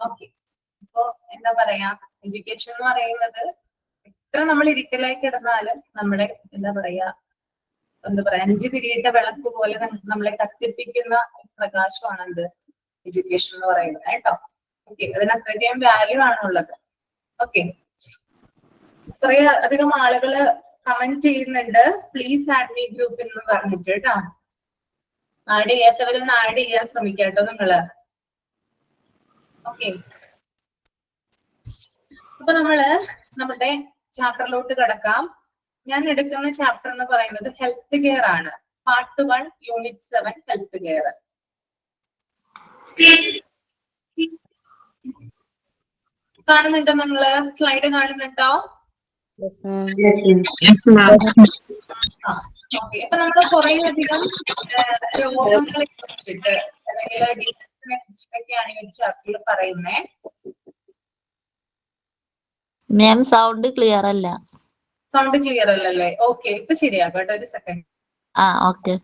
Okay, ഇപ്പൊ എന്താ പറയാ, എഡ്യൂക്കേഷൻ എന്ന് പറയുന്നത് എത്ര നമ്മൾ ഇരിക്കലായി കിടന്നാലും നമ്മുടെ എന്താ പറയാ 5 തിരിയിട്ട വിളക്ക് പോലെ നമ്മളെ കത്തിപ്പിക്കുന്ന പ്രകാശമാണ് എന്ത് എഡ്യൂക്കേഷൻ എന്ന് പറയുന്നത് കേട്ടോ. ഓക്കെ, അതിന് അത്രയ്ക്കും വാല്യൂ ആണുള്ളത്. ഓക്കെ, കുറെ അധികം ആളുകള് കമന്റ് ചെയ്യുന്നുണ്ട്, പ്ലീസ് ആഡ് മീ ഗ്രൂപ്പ് എന്ന് പറഞ്ഞിട്ട് കേട്ടോ. ആഡ് ചെയ്യാത്തവരൊന്ന് ആഡ് ചെയ്യാൻ ശ്രമിക്കാട്ടോ നിങ്ങള്. ഓക്കെ, അപ്പൊ നമ്മുടെ ചാപ്റ്ററിലോട്ട് കിടക്കാം. ഞാൻ എടുക്കുന്ന ചാപ്റ്റർ എന്ന് പറയുന്നത് ഹെൽത്ത് കെയർ ആണ്. Part 1 unit 7 health care. കാണുന്നുണ്ടോ നിങ്ങള്? സ്ലൈഡ് കാണുന്നുണ്ടോ? ഓക്കെ, അപ്പൊ നമ്മൾ കുറെ അധികം രോഗങ്ങളെ കുറിച്ചിട്ട് അല്ലെങ്കിൽ ഡിസീസിനെ കുറിച്ചിട്ടൊക്കെയാണ് ഈ ചാപ്റ്ററിൽ പറയുന്നത്. മാം സൗണ്ട് ക്ലിയർ അല്ല. സൗണ്ട് ക്ലിയർ അല്ലല്ലേ? ഓക്കെ, ഇപ്പൊ ശരിയാകട്ടെ, ഒരു സെക്കൻഡ്. ഓക്കെ.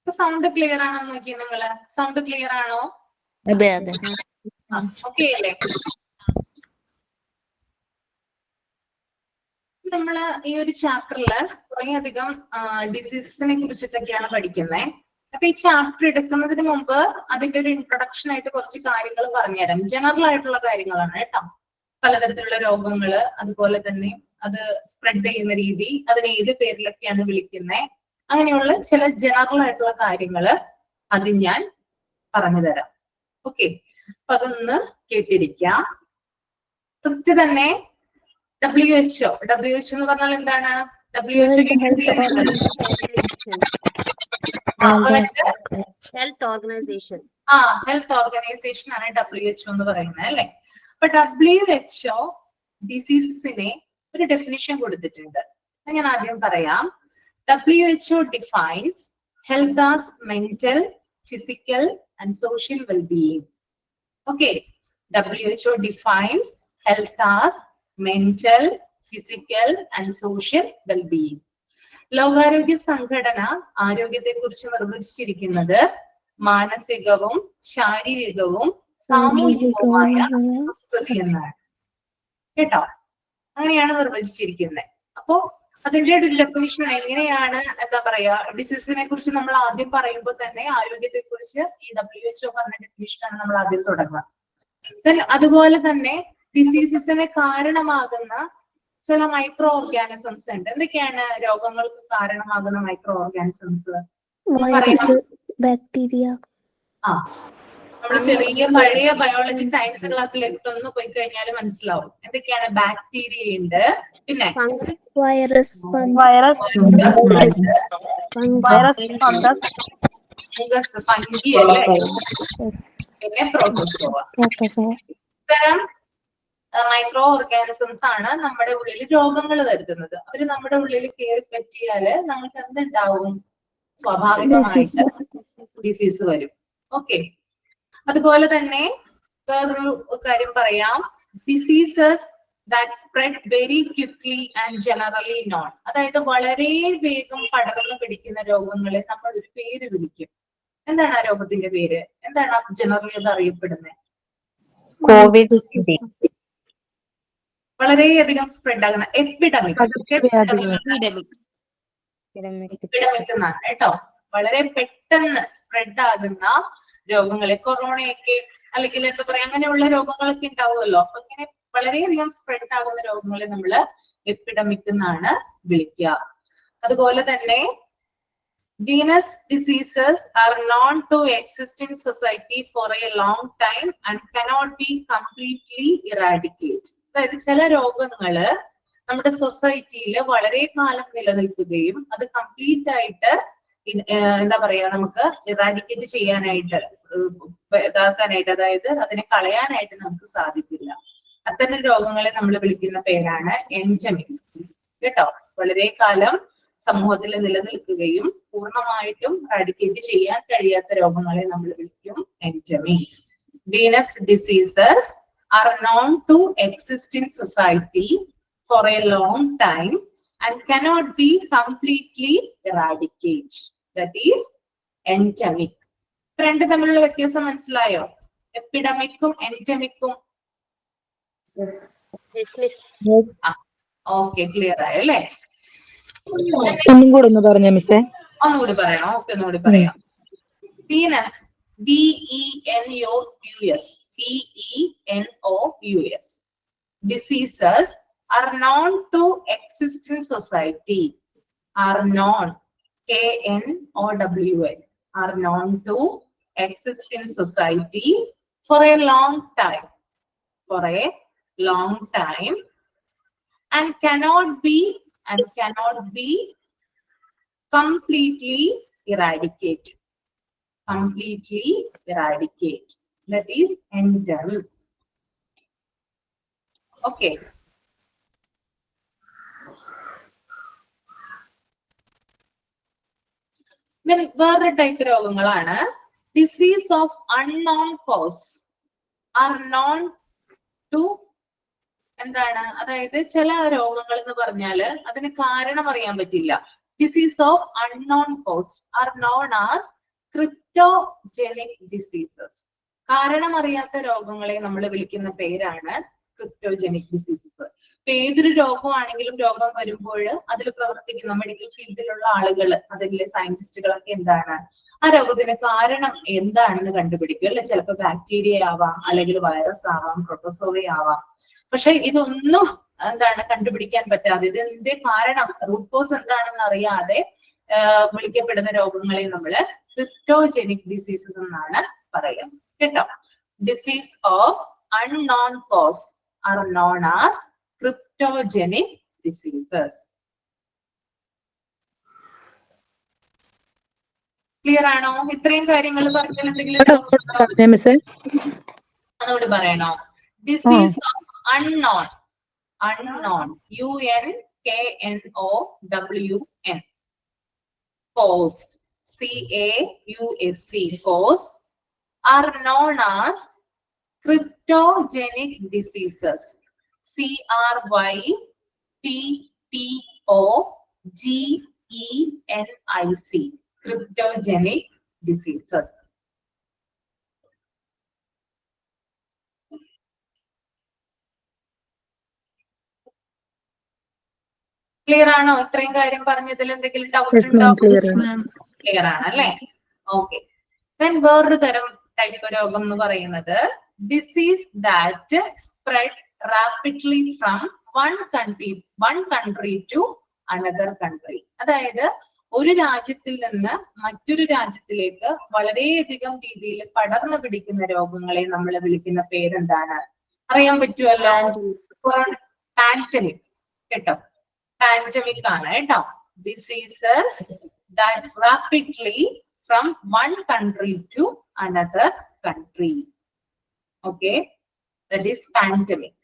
സൗണ്ട് ക്ലിയർ ആണോ നോക്കി നിങ്ങള്? സൗണ്ട് ക്ലിയർ ആണോ? അതെ. ഓക്കെ അല്ലേ? നമ്മള് ഈ ഒരു ചാപ്റ്ററില് കുറെ അധികം ഡിസീസിനെ കുറിച്ചിട്ടൊക്കെയാണ് പഠിക്കുന്നത്. അപ്പൊ ഈ ചാപ്റ്റർ എടുക്കുന്നതിന് മുമ്പ് അതിന്റെ ഒരു ഇൻട്രൊഡക്ഷൻ ആയിട്ട് കുറച്ച് കാര്യങ്ങൾ പറഞ്ഞുതരാം. ജനറൽ ആയിട്ടുള്ള കാര്യങ്ങളാണ് കേട്ടോ. പലതരത്തിലുള്ള രോഗങ്ങള്, അതുപോലെ തന്നെ അത് സ്പ്രെഡ് ചെയ്യുന്ന രീതി, അതിനെ ഏത് പേരിലൊക്കെയാണ് വിളിക്കുന്നത്, അങ്ങനെയുള്ള ചില ജനറൽ ആയിട്ടുള്ള കാര്യങ്ങള് അത് ഞാൻ പറഞ്ഞു തരാം. ഓക്കെ, അപ്പൊ അതൊന്ന് കേട്ടിരിക്കാം. ഫസ്റ്റ് തന്നെ WHO എന്ന് പറഞ്ഞാൽ എന്താണ്? WHO health organisation. Health organisation ആണ് WHO എന്ന് പറയുന്നത് അല്ലെ. അപ്പൊ WHO ഡിസീസസിനെ ഒരു ഡെഫിനിഷൻ കൊടുത്തിട്ടുണ്ട്. ഞാൻ ആദ്യം പറയാം. WHO defines health as mental, physical and social well-being. Okay, WHO defines health as mental, physical and social well-being. ലോകാരോഗ്യ സംഘടന ആരോഗ്യത്തെ കുറിച്ച് നിർവചിച്ചിരിക്കുന്നത് മാനസികവും ശാരീരികവും സാമൂഹികവുമായ സ്വസ്ഥത എന്നാണ് കേട്ടോ. അങ്ങനെയാണ് നിർവചിച്ചിരിക്കുന്നത്. അപ്പോ അതിന്റെ ഒരു ഡെഫിനിഷൻ എങ്ങനെയാണ്, എന്താ പറയാ, ഡിസീസിനെ കുറിച്ച് നമ്മൾ ആദ്യം പറയുമ്പോൾ തന്നെ ആരോഗ്യത്തെ കുറിച്ച് ഈ WHO പറഞ്ഞ ഡെഫിനിഷനാണ് നമ്മൾ ആദ്യം തുടങ്ങുക. അതുപോലെ തന്നെ ഡിസീസസിന് കാരണമാകുന്ന ചില മൈക്രോ ഓർഗാനിസംസ് ഉണ്ട്. എന്തൊക്കെയാണ് രോഗങ്ങൾക്ക് കാരണമാകുന്ന മൈക്രോ ഓർഗാനിസംസ്? ബാക്ടീരിയ. നമ്മൾ ചെറിയ പഴയ ബയോളജി സയൻസ് ക്ലാസ്സിലേക്ക് ഒന്ന് പോയി കഴിഞ്ഞാൽ മനസ്സിലാവും. എന്തൊക്കെയാണ്? ബാക്ടീരിയ ഉണ്ട്, പിന്നെ വൈറസ്, ഫംഗി അല്ലേ, പിന്നെ പ്രോട്ടോസോവ. ഇത്തരം മൈക്രോ ഓർഗാനിസംസ് ആണ് നമ്മുടെ ഉള്ളിൽ രോഗങ്ങൾ വരുത്തുന്നത്. അവര് നമ്മുടെ ഉള്ളിൽ കയറി പറ്റിയാല് നമുക്ക് എന്തുണ്ടാവും? സ്വാഭാവികമായിട്ട് ഡിസീസ് വരും. ഓക്കെ, അതുപോലെ തന്നെ വേറൊരു കാര്യം പറയാം. Diseases that spread very quickly and generally known. അതായത് വളരെ വേഗം പടർന്നു പിടിക്കുന്ന രോഗങ്ങളെ നമ്മൾ ഒരു പേര് വിളിക്കും. എന്താണ് ആ രോഗത്തിന്റെ പേര്? എന്താണ് ജനറലി അത് അറിയപ്പെടുന്നത്? കോവിഡ്. വളരെയധികം സ്പ്രെഡ് ആകുന്ന എപ്പിഡമിക് എന്നാണ് കേട്ടോ. വളരെ പെട്ടെന്ന് സ്പ്രെഡ് ആകുന്ന രോഗങ്ങളെ, കൊറോണയൊക്കെ അല്ലെങ്കിൽ എന്താ പറയാ, അങ്ങനെയുള്ള രോഗങ്ങളൊക്കെ ഉണ്ടാവുമല്ലോ. അപ്പൊ ഇങ്ങനെ വളരെയധികം സ്പ്രെഡ് ആകുന്ന രോഗങ്ങളെ നമ്മൾ എപ്പിഡമിക് എന്നാണ് വിളിക്കുക. അതുപോലെ തന്നെ venous diseases are known to exist in society for a long time and cannot be completely eradicated. അതായത് ചില രോഗങ്ങള് നമ്മുടെ സൊസൈറ്റിയിൽ വളരെ കാലം നിലനിൽക്കുകയും അത് കംപ്ലീറ്റ് ആയിട്ട് എന്താ പറയാ നമുക്ക് ഇറാഡിക്കേറ്റ് ചെയ്യാനായിട്ട് ഇതാക്കാനായിട്ട്, അതായത് അതിനെ കളയാനായിട്ട് നമുക്ക് സാധിക്കില്ല. അത്തരം രോഗങ്ങളെ നമ്മൾ വിളിക്കുന്ന പേരാണ് എൻഡമിക്. കേട്ടോ, വളരെ കാലം സമൂഹത്തിൽ നിലനിൽക്കുകയും പൂർണ്ണമായിട്ടും ഇറാഡിക്കേറ്റ് ചെയ്യാൻ കഴിയാത്ത രോഗങ്ങളെ നമ്മൾ വിളിക്കും endemic. venous diseases are known to exist in society for a long time and cannot be completely eradicated. That is endemic. രണ്ട് തമ്മിലുള്ള വ്യത്യാസം മനസ്സിലായോ? എപ്പിഡമിക്കും എൻഡമിക്കും. ഓക്കെ, ക്ലിയർ ആയല്ലേ? ഒന്നും കൂടെ ഒന്ന് പറഞ്ഞ മിസ്സേ. ഒന്നുകൂടി പറയണോ? ഓക്കെ, ഒന്നുകൂടി പറയാം. Venous, VENOUS, VENOUS. Diseases are known to exist in society. Are known, KNOWN, are known to exist in society for a long time. For a long time, and cannot be completely eradicated. Completely eradicate. That is endemic. Okay. Then വേറെ type രോഗങ്ങളാണ് disease of unknown cause. Are known to എന്താണ്, അതായത് ചില രോഗങ്ങൾ എന്ന് പറഞ്ഞാല് അതിന് കാരണം അറിയാൻ പറ്റില്ല. Disease of unknown cause are known as cryptogenic diseases. കാരണം അറിയാത്ത രോഗങ്ങളെ നമ്മൾ വിളിക്കുന്ന പേരാണ് ക്രിപ്റ്റോജെനിക് ഡിസീസസ്. ഇപ്പൊ ഏതൊരു രോഗമാണെങ്കിലും രോഗം വരുമ്പോൾ അതിൽ പ്രവർത്തിക്കുന്ന മെഡിക്കൽ ഫീൽഡിലുള്ള ആളുകൾ, അതിലെ സയന്റിസ്റ്റുകളൊക്കെ എന്താണ് ആ രോഗത്തിന് കാരണം എന്താണെന്ന് കണ്ടുപിടിക്കും അല്ലെ. ചിലപ്പോൾ ബാക്ടീരിയ ആവാം, അല്ലെങ്കിൽ വൈറസ് ആവാം, പ്രോട്ടോസോവ ആവാം. പക്ഷെ ഇതൊന്നും എന്താണ് കണ്ടുപിടിക്കാൻ പറ്റാതെ, ഇതിന്റെ കാരണം റൂട്ട് കോസ് എന്താണെന്ന് അറിയാതെ വിളിക്കപ്പെടുന്ന രോഗങ്ങളെ നമ്മള് ക്രിപ്റ്റോജെനിക് ഡിസീസസ് എന്നാണ് പറയാം. കേട്ടോ, disease of unknown cause are known as cryptogenic diseases. Clear ആണോ? ഇത്രയും കാര്യങ്ങൾ പറഞ്ഞാൽ എന്തെങ്കിലും അതുകൊണ്ട് പറയണോ? Disease of unknown, unknown, UNKNOWN, cause, CAUSE, cause, are known as cryptogenic diseases. CRYPTOGENIC, cryptogenic diseases. Clear ആണോ? ഇത്രയും കാര്യം പറഞ്ഞതിൽ എന്തെങ്കിലും ഡൗട്ട് ഉണ്ടോ? ക്ലിയർ ആണ് അല്ലേ? ഓക്കെ. ദെൻ വേറൊരു തരം ടൈപ്പ് രോഗം എന്ന് പറയുന്നത് disease that spread rapidly from one country to another country. അതായത് ഒരു രാജ്യത്തിൽ നിന്ന് മറ്റൊരു രാജ്യത്തിലേക്ക് വളരെയധികം രീതിയിൽ പടർന്നു പിടിക്കുന്ന രോഗങ്ങളെ നമ്മൾ വിളിക്കുന്ന പേരെന്താണ്? അറിയാൻ പറ്റുമല്ലോ, പാൻഡമിക്. കേട്ടോ, പാൻഡമിക് ആണ് കേട്ടോ. Diseases that rapidly from one country to another country. Okay, that is pandemic.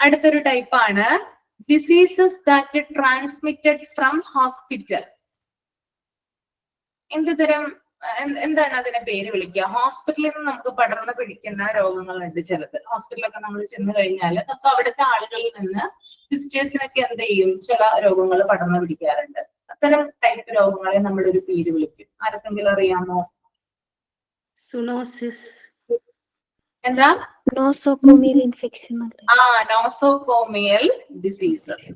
അടുത്തൊരു ടൈപ്പ് ആണ് diseases that transmitted from hospital. എന്താണ് അതിനെ പേര് വിളിക്കുക? ഹോസ്പിറ്റലിൽ നിന്ന് നമുക്ക് പടർന്ന് പിടിക്കുന്ന രോഗങ്ങളുണ്ട് ചിലത്. ഹോസ്പിറ്റലൊക്കെ നമ്മൾ ചെന്ന് കഴിഞ്ഞാൽ നമുക്ക് അവിടുത്തെ ആളുകളിൽ നിന്ന് സിസ്റ്റേഴ്സിനൊക്കെ എന്ത് ചെയ്യും, ചില രോഗങ്ങൾ പടർന്ന് പിടിക്കാറുണ്ട്. അത്തരം ടൈപ്പ് രോഗങ്ങളെ നമ്മളൊരു പേര് വിളിക്കും. ആർക്കെങ്കിലും അറിയാമോ? എന്താ? Nosocomial infection. Nosocomial diseases.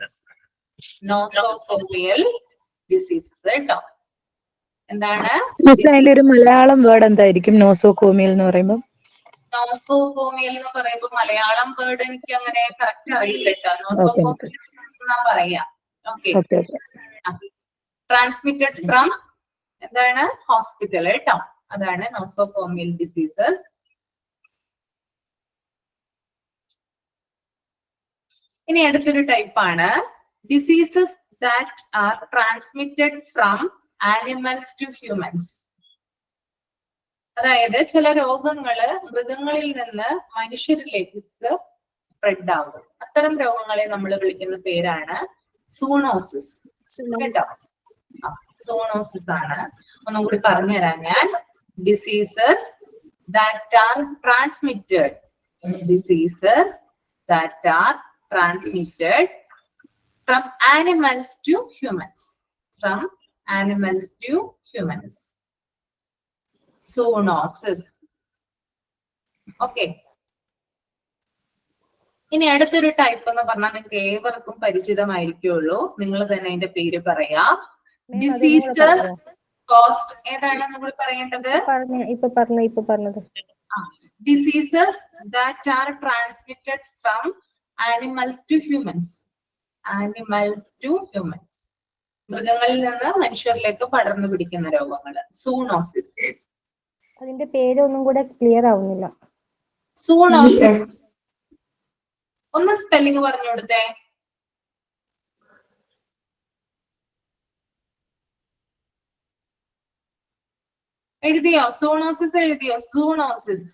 Nosocomial diseases കേട്ടോ. എന്താണ്? മിസ് അതിന്റെ ഒരു മലയാളം വേർഡ് എന്തായിരിക്കും നോസോകോമിയൽ എന്ന് പറയുമ്പോൾ? നോസോകോമിയൽ എന്ന് പറയുമ്പോൾ മലയാളം വേർഡ് എനിക്ക് അങ്ങനെ കറക്റ്റ് അറിയില്ല കേട്ടോ. ഓക്കെ നോസോകോമിയൽ എന്നാ പറയാ. Okay. Okay okay. Transmitted from എന്താണ്? ഹോസ്പിറ്റൽ കേട്ടോ. അതാണ് നോസോകോമിയൽ ഡിസീസസ്. ഇനി അടുത്തൊരു ടൈപ്പാണ് diseases that are transmitted from animals to humans. അതായത് ചില രോഗങ്ങള് മൃഗങ്ങളിൽ നിന്ന് മനുഷ്യരിലേക്ക് സ്പ്രെഡ് ആകും. അത്തരം രോഗങ്ങളെ നമ്മൾ വിളിക്കുന്ന പേരാണ് സൂണോസിസ്. കേട്ടോ, സൂണോസിസ് ആണ്. ഒന്നും കൂടി പറഞ്ഞുതരാം ഞാൻ. Diseases that are transmitted, diseases that R transmitted from animals to humans, from animals to humans. Zoonosis. Okay. ഇനി അടുത്തൊരു ടൈപ്പ് എന്ന് പറഞ്ഞാൽ നിങ്ങൾക്ക് ഏവർക്കും പരിചിതമായിരിക്കുള്ളൂ. നിങ്ങൾ തന്നെ അതിന്റെ പേര് പറയാ. Diseases cost. ഏതാണ് നമ്മൾ പറയേണ്ടത്? ഇപ്പൊ പറഞ്ഞത് diseases that are transmitted from animals to humans. Animals to humans. മൃഗങ്ങളിൽ നിന്ന് മനുഷ്യരിലേക്ക് പടർന്നു പിടിക്കുന്ന രോഗങ്ങൾ. സൂണോസിസ്. അതിന്റെ പേര് ഒന്നും കൂടെ ക്ലിയർ ആവുന്നില്ല. സൂണോസിസ്. ഒന്ന് സ്പെല്ലിംഗ് പറഞ്ഞു കൊടുത്തേ. എഴുതിയോ? സൂണോസിസ് എഴുതിയോ? സൂണോസിസ്.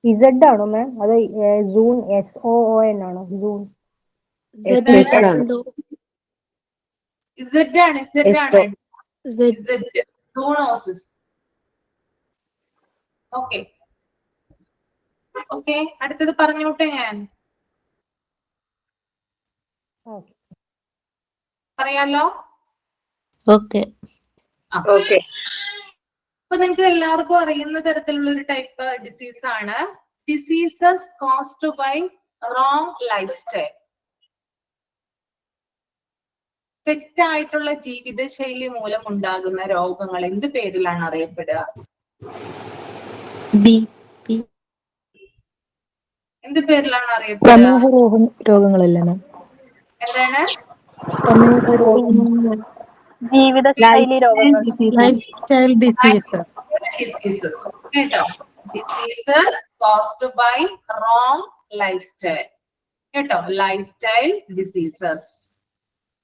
ഇസഡ് ആണോ മാം? അത് സൂൺ SOON ആണോ? സൂൺ ഇസഡ് ആണ്. സൂണോസിസ്. Okay okay. അടുത്തത് പറഞ്ഞോട്ടെ ഞാൻ. പറയാലോ? Okay okay. അപ്പൊ നിങ്ങൾക്ക് എല്ലാവർക്കും അറിയുന്ന തരത്തിലുള്ള ഒരു ടൈപ്പ് ഡിസീസ് ആണ് diseases caused by wrong lifestyle. തെറ്റായിട്ടുള്ള ജീവിതശൈലി മൂലം ഉണ്ടാകുന്ന രോഗങ്ങൾ എന്ത് പേരിലാണ് അറിയപ്പെടുക? എന്ത് പേരിലാണ് അറിയപ്പെടുക? പ്രമേഹ രോഗങ്ങളല്ലേ മാം? എന്താണ്? ജീവിതശൈലി രോഗങ്ങൾ. Lifestyle diseases. കേട്ടോ, diseases caused by wrong lifestyle. കേട്ടോ, ലൈഫ് സ്റ്റൈൽ ഡിസീസസ്.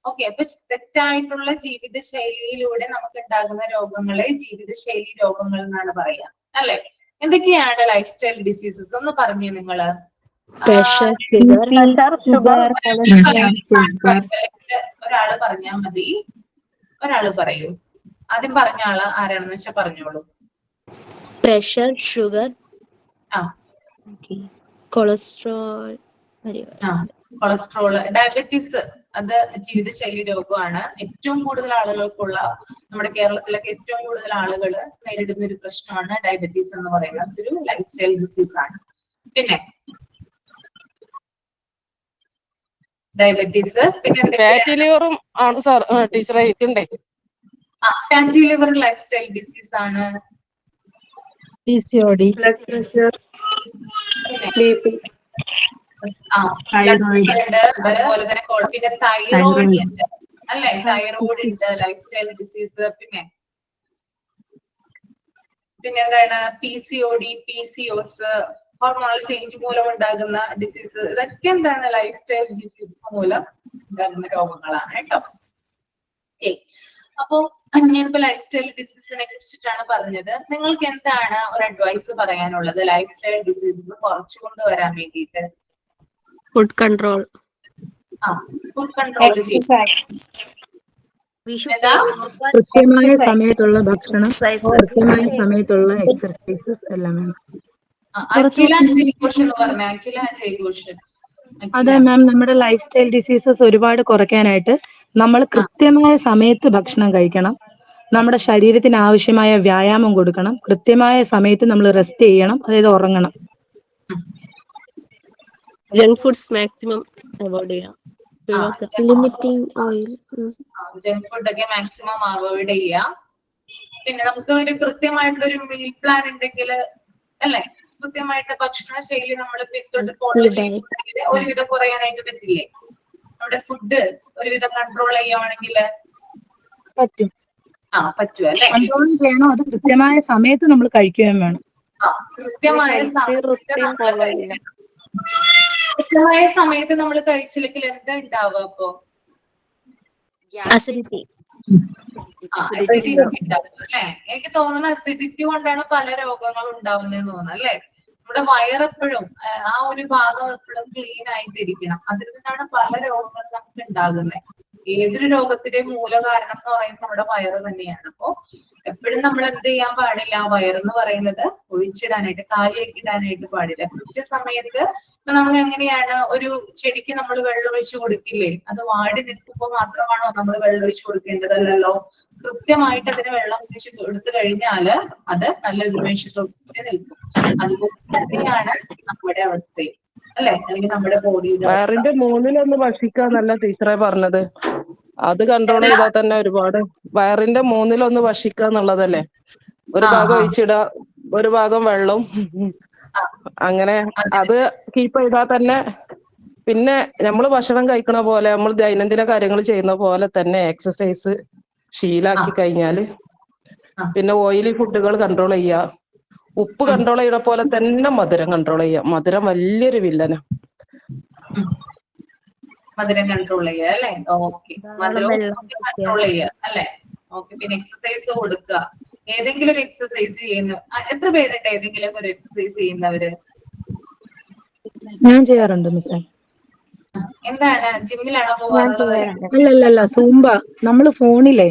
ഓക്കെ. അപ്പൊ തെറ്റായിട്ടുള്ള ജീവിതശൈലിയിലൂടെ നമുക്ക് ഉണ്ടാകുന്ന രോഗങ്ങളെ ജീവിതശൈലി രോഗങ്ങൾ എന്നാണ് പറയാ, അല്ലെ? എന്തൊക്കെയാണ് ലൈഫ് സ്റ്റൈൽ ഡിസീസസ് ഒന്ന് പറഞ്ഞു നിങ്ങള്. ഒരാള് പറഞ്ഞാൽ മതി. ഒരാള് പറയൂ. ആദ്യം പറഞ്ഞ ആള് ആരാണെന്ന് വെച്ചാൽ പറഞ്ഞോളൂ. Pressure, sugar, cholesterol, cholesterol, diabetes. അത് ജീവിതശൈലി രോഗമാണ്. ഏറ്റവും കൂടുതൽ ആളുകൾക്കുള്ള, നമ്മുടെ കേരളത്തിലൊക്കെ ഏറ്റവും കൂടുതൽ ആളുകൾ നേരിടുന്ന ഒരു പ്രശ്നമാണ് ഡയബറ്റീസ് എന്ന് പറയുന്നത്. അതൊരു ലൈഫ് സ്റ്റൈൽ ഡിസീസ് ആണ്. പിന്നെ ഡയബറ്റീസ്, പിന്നെ ഫാറ്റി ലിവറും ആണ് സാർ ടീച്ചറെ ഇരിക്കണ്ടേ? Fatty liver lifestyle disease ആണ്. PCOD, ബ്ലഡ് പ്രഷർ, അതുപോലെ തന്നെ പിന്നെ തൈറോയിഡ് ഉണ്ട്, അല്ലെ? തൈറോയിഡ് ഉണ്ട്, ലൈഫ് സ്റ്റൈൽ ഡിസീസ്. പിന്നെ എന്താണ്? PCOD, PCOS, ഹോർമോണൽ ചേഞ്ച് മൂലം ഉണ്ടാകുന്ന ഡിസീസ്. ഇതൊക്കെ എന്താണ്? ലൈഫ് സ്റ്റൈൽ ഡിസീസസ് മൂലം ഉണ്ടാകുന്ന രോഗങ്ങളാണ് കേട്ടോ. അപ്പോ ഞാനിപ്പോ ലൈഫ് സ്റ്റൈൽ ഡിസീസിനെ കുറിച്ചിട്ടാണ് പറഞ്ഞത്. നിങ്ങൾക്ക് എന്താണ് ഒരു അഡ്വൈസ് പറയാനുള്ളത് ലൈഫ് സ്റ്റൈൽ ഡിസീസ് കുറച്ചു കൊണ്ടുവരാൻ വേണ്ടിയിട്ട്? ഫുഡ് കൺട്രോൾ, ഫുഡ് കൺട്രോൾ, കൃത്യമായ സമയത്തുള്ള ഭക്ഷണം, കൃത്യമായ സമയത്തുള്ള എക്സർസൈസസ് എല്ലാം വേണം. അതെ മാം, നമ്മുടെ ലൈഫ് സ്റ്റൈൽ ഡിസീസസ് ഒരുപാട് കുറയ്ക്കാനായിട്ട് നമ്മൾ കൃത്യമായ സമയത്ത് ഭക്ഷണം കഴിക്കണം, നമ്മുടെ ശരീരത്തിന് ആവശ്യമായ വ്യായാമം കൊടുക്കണം, കൃത്യമായ സമയത്ത് നമ്മൾ റെസ്റ്റ് ചെയ്യണം, അതായത് ഉറങ്ങണം. ജങ്ക് ഫുഡ്സ് മാക്സിമം അവോയ്ഡ് ചെയ്യാം. sugar, limiting oil. Junk food ഒക്കെ മാക്സിമം അവോയ്ഡ് ചെയ്യാം. പിന്നെ നമുക്ക് ഒരു കൃത്യമായിട്ടുള്ള ഒരു മീൽ പ്ലാൻ ഉണ്ടെങ്കിൽ അല്ലെ, കൃത്യമായിട്ട് ഭക്ഷണ ശൈലി നമ്മൾ പിന്തുടർന്ന് ഫോളോ Food diet. ചെയ്യുകയാണെങ്കിൽ ഒരുവിധം കുറയാനായിട്ട് പറ്റില്ലേ? നമ്മുടെ ഫുഡ് ഒരുവിധം കൺട്രോൾ ചെയ്യുവാണെങ്കിൽ പറ്റും. പറ്റും അല്ലെ? കൺട്രോൾ ചെയ്യണം, അത് കൃത്യമായ സമയത്ത് നമ്മൾ കഴിക്കുകയും വേണം. കൃത്യമായ സമയത്ത് നമ്മൾ കഴിച്ചില്ലെങ്കിൽ എന്താ ഉണ്ടാവുക അപ്പൊ? Acidity. അസിഡിറ്റി ഉണ്ടാവും അല്ലെ? എനിക്ക് തോന്നുന്നു അസിഡിറ്റി കൊണ്ടാണ് പല രോഗങ്ങളും ഉണ്ടാവുന്നതെന്ന് തോന്നുന്നു അല്ലെ? നമ്മുടെ വയറെപ്പോഴും ആ ഒരു ഭാഗം എപ്പോഴും ക്ലീൻ ആയിട്ടിരിക്കണം. അതിൽ നിന്നാണ് പല രോഗങ്ങളും നമുക്ക് ഉണ്ടാകുന്നത്. ഏതൊരു രോഗത്തിന്റെയും മൂല കാരണം എന്ന് പറയുന്നത് നമ്മുടെ വയറ് തന്നെയാണ്. അപ്പോ എപ്പോഴും നമ്മൾ എന്ത് ചെയ്യാൻ പാടില്ല? വയറെന്ന് പറയുന്നത് ഒഴിച്ചിടാനായിട്ട്, കാലിയാക്കി ഇടാനായിട്ട് പാടില്ല. കൃത്യസമയത്ത് ഇപ്പൊ നമ്മൾ എങ്ങനെയാണ് ഒരു ചെടിക്ക് നമ്മൾ വെള്ളം ഒഴിച്ചു കൊടുക്കില്ലേ? അത് വാടി നിൽക്കുമ്പോൾ മാത്രമാണോ നമ്മൾ വെള്ളം ഒഴിച്ചു കൊടുക്കേണ്ടതല്ലോ? കൃത്യമായിട്ട് അതിന് വെള്ളം ഒഴിച്ച് കൊടുത്തു കഴിഞ്ഞാല് അത് നല്ല ഉന്മേഷത്തോടെ നിൽക്കും. അതുപോലെ തന്നെയാണ് നമ്മുടെ അവസ്ഥയും അല്ലെ? അല്ലെങ്കിൽ നമ്മുടെ ബോഡിയുടെ വയറിന്റെ മൂന്നിലൊന്ന് ഭക്ഷിക്കാന്നല്ല ടീച്ചറെ പറഞ്ഞത്. അത് കൺട്രോൾ ചെയ്താൽ തന്നെ ഒരുപാട്. വയറിന്റെ മൂന്നിലൊന്ന് ഭക്ഷിക്കാന്നുള്ളതല്ലേ? ഒരു ഭാഗം ഒഴിച്ചിടുക, ഒരു ഭാഗം വെള്ളം, അങ്ങനെ അത് കീപ്പ് ചെയ്താൽ തന്നെ. പിന്നെ നമ്മൾ ഭക്ഷണം കഴിക്കണ പോലെ, നമ്മൾ ദൈനംദിന കാര്യങ്ങൾ ചെയ്യുന്ന പോലെ തന്നെ എക്സസൈസ് ശീലാക്കി കഴിഞ്ഞാല്, പിന്നെ ഓയിലി ഫുഡുകൾ കൺട്രോൾ ചെയ്യുക, ഉപ്പ് കൺട്രോൾ ചെയ്യണ പോലെ തന്നെ മധുരം കൺട്രോൾ ചെയ്യുക. മധുരം വലിയൊരു വില്ലനാ. മധുരം കൺട്രോൾ ചെയ്യുക അല്ലെ? ഓക്കെ, മധുരവും കൺട്രോൾ ചെയ്യുക അല്ലെ? ഓക്കെ, പിന്നെ എക്സസൈസ് കൊടുക്കുക. ഏതെങ്കിലും ഒരു എക്സസൈസ് ചെയ്യുന്ന എത്ര പേരുണ്ട്? ഏതെങ്കിലും ഒരു എക്സസൈസ് ചെയ്യുന്നവര്? ഞാൻ ചെയ്യാറുണ്ട് മിസ്സേ. എന്താണ്, ജിമ്മിലാണോ പോവാറുള്ളത്? അല്ലല്ല, സൂംബ. നമ്മള് ഫോണിലെ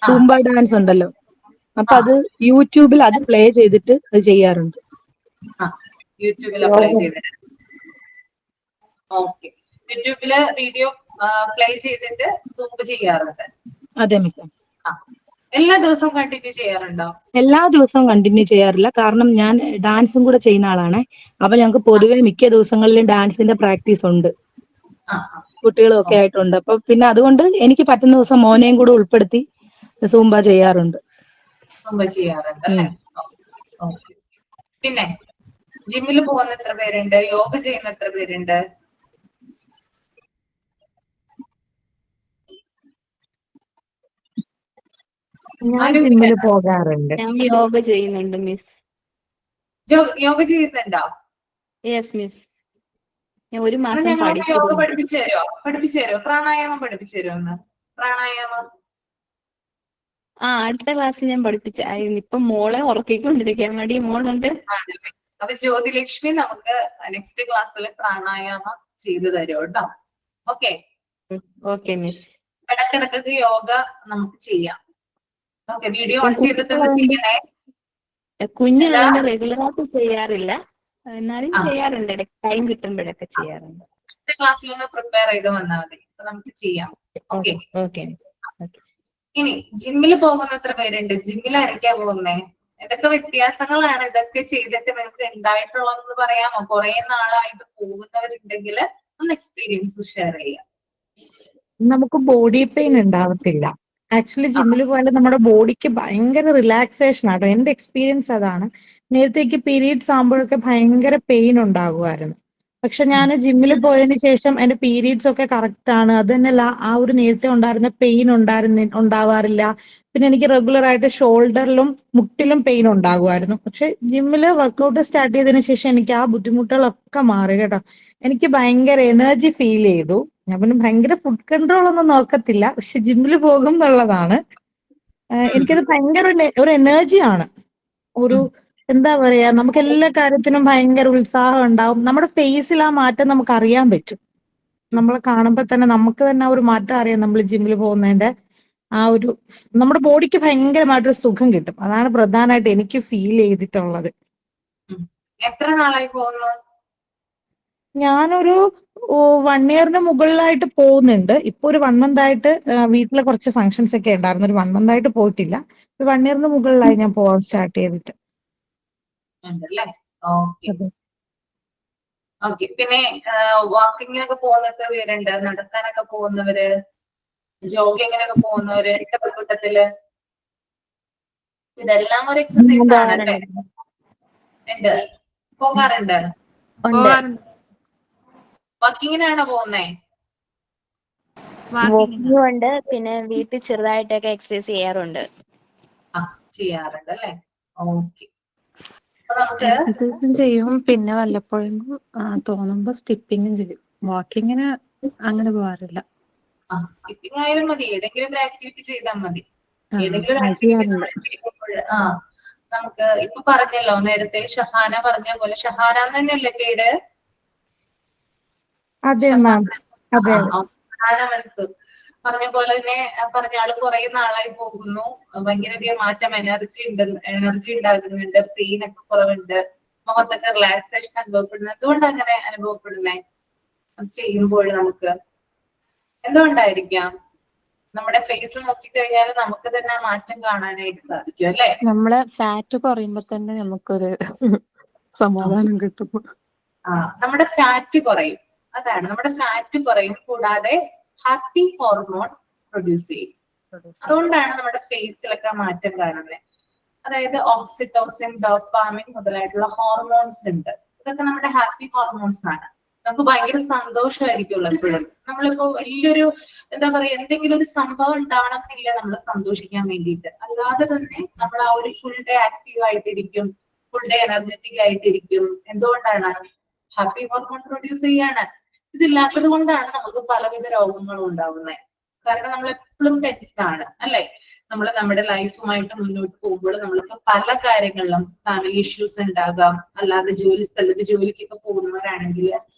സൂംബ ഡാൻസ് ഉണ്ടല്ലോ, അപ്പൊ അത് യൂട്യൂബിൽ അത് പ്ലേ ചെയ്തിട്ട് അത് ചെയ്യാറുണ്ട്. യൂട്യൂബിൽ അപ്ലൈ ചെയ്തിട്ട്. ഓക്കെ, യൂട്യൂബില് വീഡിയോ പ്ലേ ചെയ്തിട്ട് സൂംബ ചെയ്യാറുണ്ട്. അതെ മിസ്സേ. എല്ലാ ദിവസവും കണ്ടിന്യൂ ചെയ്യാറുണ്ടോ? എല്ലാ ദിവസവും കണ്ടിന്യൂ ചെയ്യാറില്ല, കാരണം ഞാൻ ഡാൻസും കൂടെ ചെയ്യുന്ന ആളാണ്. അപ്പൊ ഞങ്ങൾക്ക് പൊതുവെ മിക്ക ദിവസങ്ങളിലും ഡാൻസിന്റെ പ്രാക്ടീസ് ഉണ്ട്, കുട്ടികളും ഒക്കെ ആയിട്ടുണ്ട്. അപ്പൊ പിന്നെ അതുകൊണ്ട് എനിക്ക് പറ്റുന്ന ദിവസം മോനെയും കൂടെ ഉൾപ്പെടുത്തി സൂംബ ചെയ്യാറുണ്ട്. സൂംബ ചെയ്യാറുണ്ട് അല്ലേ? പിന്നെ ജിമ്മിൽ പോകുന്ന എത്ര പേരുണ്ട്? യോഗ ചെയ്യുന്ന എത്ര പേരുണ്ട്? ഞാൻ ജിമ്മിൽ പോകാറുണ്ട്. ഞാൻ യോഗ ചെയ്യുന്നുണ്ട് മിസ്. യോഗ ചെയ്യുന്നുണ്ടോ? Yes miss. ഞാൻ ഒരു മാസം ഞങ്ങൾക്ക് യോഗ പഠിപ്പിച്ചു തരുമോ? പ്രാണായാമം പഠിപ്പിച്ചു തരുമോ? ഒന്ന് പ്രാണായാമം. അടുത്ത ക്ലാസ്സിൽ ഞാൻ പഠിപ്പിച്ചായിരുന്നു. ഇപ്പൊ മോളെ ഉറക്കിക്കൊണ്ടിരിക്കാൻ വേണ്ടി മോളുണ്ട്. അപ്പൊ ജ്യോതിലക്ഷ്മി നമുക്ക് നെക്സ്റ്റ് ക്ലാസ്സിൽ പ്രാണായാമം ചെയ്തു തരും കേട്ടോ. Okay okay miss. ഇടക്കിടക്കൊക്കെ യോഗ നമുക്ക് ചെയ്യാം. ഓക്കെ, വീഡിയോ ഓൺ ചെയ്തിട്ട് ചെയ്യണേ. കുഞ്ഞുങ്ങളെ റെഗുലറായിട്ട് ചെയ്യാറില്ല, എന്നാലും ചെയ്യാറുണ്ട്. ടൈം കിട്ടുമ്പോഴൊക്കെ ചെയ്യാറുണ്ട്. നെക്സ്റ്റ് ക്ലാസ്സിൽ ഒന്ന് പ്രിപ്പയർ ചെയ്ത് വന്നാൽ മതി, അപ്പൊ നമുക്ക് ചെയ്യാം. Okay okay. ഇനി ജിമ്മിൽ പോകുന്ന എത്ര പേരുണ്ട്? ജിമ്മിലായിരിക്കാ പോകുന്നേ? എന്തൊക്കെ വ്യത്യാസങ്ങളാണ് ഇതൊക്കെ ചെയ്തിട്ട് നിങ്ങൾക്ക് ഉണ്ടായിട്ടുള്ളതെന്ന് പറയാമോ? കുറെ നാളായിട്ട് പോകുന്നവരുണ്ടെങ്കിൽ ഒന്ന് എക്സ്പീരിയൻസ് ഷെയർ ചെയ്യാം. നമുക്ക് ബോഡി പെയിൻ ഉണ്ടാവത്തില്ല. ആക്ച്വലി ജിമ്മിൽ പോയാൽ നമ്മുടെ ബോഡിക്ക് ഭയങ്കര റിലാക്സേഷൻ ആട്ടോ. എന്റെ എക്സ്പീരിയൻസ് അതാണ്. നേരത്തേക്ക് പീരീഡ്സ് ആകുമ്പോഴൊക്കെ ഭയങ്കര പെയിൻ ഉണ്ടാകുമായിരുന്നു. പക്ഷെ ഞാൻ ജിമ്മിൽ പോയതിന് ശേഷം എന്റെ പീരീഡ്സ് ഒക്കെ കറക്റ്റ് ആണ്. അത് തന്നെയല്ല, ആ ഒരു നേരത്തെ ഉണ്ടായിരുന്ന പെയിൻ ഉണ്ടാവാറില്ല. പിന്നെ എനിക്ക് റെഗുലർ ആയിട്ട് ഷോൾഡറിലും മുട്ടിലും പെയിൻ ഉണ്ടാകുമായിരുന്നു. പക്ഷെ ജിമ്മില് വർക്കൗട്ട് സ്റ്റാർട്ട് ചെയ്തതിനു ശേഷം എനിക്ക് ആ ബുദ്ധിമുട്ടുകളൊക്കെ മാറി കേട്ടോ. എനിക്ക് ഭയങ്കര എനർജി ഫീൽ ചെയ്തു. ഞാൻ പിന്നെ ഭയങ്കര ഫുഡ് കൺട്രോൾ ഒന്നും നോക്കത്തില്ല, പക്ഷെ ജിമ്മിൽ പോകും എന്നുള്ളതാണ്. എനിക്കത് ഭയങ്കര ഒരു എനർജിയാണ്. ഒരു എന്താ പറയാ, നമുക്ക് എല്ലാ കാര്യത്തിനും ഭയങ്കര ഉത്സാഹം ഉണ്ടാവും. നമ്മുടെ ഫേസിൽ ആ മാറ്റം നമുക്ക് അറിയാൻ പറ്റും. നമ്മളെ കാണുമ്പോൾ തന്നെ നമുക്ക് തന്നെ ആ ഒരു മാറ്റം അറിയാം. നമ്മൾ ജിമ്മിൽ പോകുന്നതിന്റെ ആ ഒരു നമ്മുടെ ബോഡിക്ക് ഭയങ്കരമായിട്ടൊരു സുഖം കിട്ടും. അതാണ് പ്രധാനമായിട്ട് എനിക്ക് ഫീൽ ചെയ്തിട്ടുള്ളത്. എത്ര നാളായി പോകുന്നു? ഞാനൊരു 1 ഇയറിന് മുകളിലായിട്ട് പോകുന്നുണ്ട്. ഇപ്പൊ ഒരു 1 മന്ത് ആയിട്ട് വീട്ടിലെ കുറച്ച് ഫംഗ്ഷൻസ് ഒക്കെ ഉണ്ടായിരുന്നു. ഒരു 1 മന്ത് ആയിട്ട് പോയിട്ടില്ല. ഒരു 1 ഇയറിന് മുകളിലായി ഞാൻ പോകാൻ സ്റ്റാർട്ട് ചെയ്തിട്ട്. ഉണ്ടല്ലേ? ഓക്കെ. ഓക്കെ. പിന്നെ വാക്കിങ്ങിനൊക്കെ പോകുന്ന എത്ര പേരുണ്ട്? നടക്കാനൊക്കെ പോകുന്നവര്, ജോഗിങ്ങിനൊക്കെ പോകുന്നവര്, കൂട്ടത്തില്? ഇതെല്ലാം ഒരു എക്സസൈസ് ആണല്ലേ? ഉണ്ട്, പോകാറുണ്ട്. വാക്കിങ്ങിനാണോ പോകുന്നേ? വാക്കിംഗ് ഉണ്ട്, പിന്നെ വീട്ടിൽ ചെറുതായിട്ടൊക്കെ എക്സസൈസ് ചെയ്യാറുണ്ട്. ആ, ചെയ്യാറുണ്ട് അല്ലേ? ഓക്കെ. അപ്പൊ നമുക്ക് എക്സസൈസും ചെയ്യും, പിന്നെ വല്ലപ്പോഴും തോന്നുമ്പോ സ്കിപ്പിങ്ങും ചെയ്യും. വാക്കിങ്ങിന് അങ്ങനെ പോവാറില്ല. സ്കിപ്പിംഗ് ആയാലും മതി, ഏതെങ്കിലും ഒരു ആക്ടിവിറ്റി ചെയ്താൽ മതി. ആ, ഏതെങ്കിലും ഒരു അത് ആക്ടിവിറ്റി ചെയ്യാറുണ്ട്. ചെയ്യുമ്പോൾ നമുക്ക് ഇപ്പൊ പറഞ്ഞല്ലോ നേരത്തെ ഷഹാന പറഞ്ഞ പോലെ, ഷഹാന തന്നെയല്ലേ പേര്? അതെ മാം, അതെ അതെ. ഷഹാന മൻസൂർ പറഞ്ഞ പോലെ തന്നെ പറഞ്ഞ ആള് കുറെ നാളായി പോകുന്നു, ഭയങ്കരധികം മാറ്റം, എനർജി ഉണ്ടാകുന്നുണ്ട്, പെയിൻ ഒക്കെ കുറവുണ്ട്, മുഖത്തൊക്കെ റിലാക്സേഷൻ അനുഭവപ്പെടുന്നത്. എന്തുകൊണ്ട് അങ്ങനെ അനുഭവപ്പെടുന്നേ? ചെയ്യുമ്പോൾ നമുക്ക് എന്തുകൊണ്ടായിരിക്കാം? നമ്മുടെ ഫേസ് നോക്കിക്കഴിഞ്ഞാൽ നമുക്ക് തന്നെ മാറ്റം കാണാനായിട്ട് സാധിക്കും അല്ലെ? നമ്മള് ഫാറ്റ് കുറയുമ്പോ തന്നെ നമുക്കൊരു സമാധാനം കിട്ടും. നമ്മുടെ ഫാറ്റ് കുറയും. അതാണ്, നമ്മുടെ ഫാറ്റ് കുറയും. കൂടാതെ ഹാപ്പി ഹോർമോൺ പ്രൊഡ്യൂസ് ചെയ്യും. അതുകൊണ്ടാണ് നമ്മുടെ ഫേസിലൊക്കെ മാറ്റം കാണുന്നത്. അതായത് ഓക്സിറ്റോസിൻ, ഡോപാമിൻ മുതലായിട്ടുള്ള ഹോർമോൺസ് ഉണ്ട്. ഇതൊക്കെ നമ്മുടെ ഹാപ്പി ഹോർമോൺസ് ആണ്. നമുക്ക് ഭയങ്കര സന്തോഷമായിരിക്കുമല്ലോ എപ്പോഴും. നമ്മളിപ്പോ വലിയൊരു എന്താ പറയാ, എന്തെങ്കിലും ഒരു സംഭവം ഉണ്ടാവണമെന്നില്ല നമ്മൾ സന്തോഷിക്കാൻ വേണ്ടിയിട്ട്. അല്ലാതെ തന്നെ നമ്മൾ ആ ഒരു ഫുൾ ഡേ ആക്റ്റീവ് ആയിട്ടിരിക്കും, ഫുൾ ഡേ എനർജറ്റിക് ആയിട്ടിരിക്കും. എന്തുകൊണ്ടാണ്? ഹാപ്പി ഹോർമോൺ പ്രൊഡ്യൂസ് ചെയ്യാണ്. ഇതില്ലാത്തത് കൊണ്ടാണ് നമുക്ക് പലവിധ രോഗങ്ങളും ഉണ്ടാവുന്നത്. കാരണം നമ്മൾ എപ്പോഴും ടെൻഷൻ ആണ് അല്ലെ? നമ്മൾ നമ്മുടെ ലൈഫുമായിട്ട് മുന്നോട്ട് പോകുമ്പോൾ നമ്മൾക്ക് പല കാര്യങ്ങളിലും ഫാമിലി ഇഷ്യൂസ് ഉണ്ടാകാം, അല്ലാതെ ജോലി സ്ഥലത്ത് ജോലിക്കൊക്കെ പോകുന്നവരാണെങ്കിൽ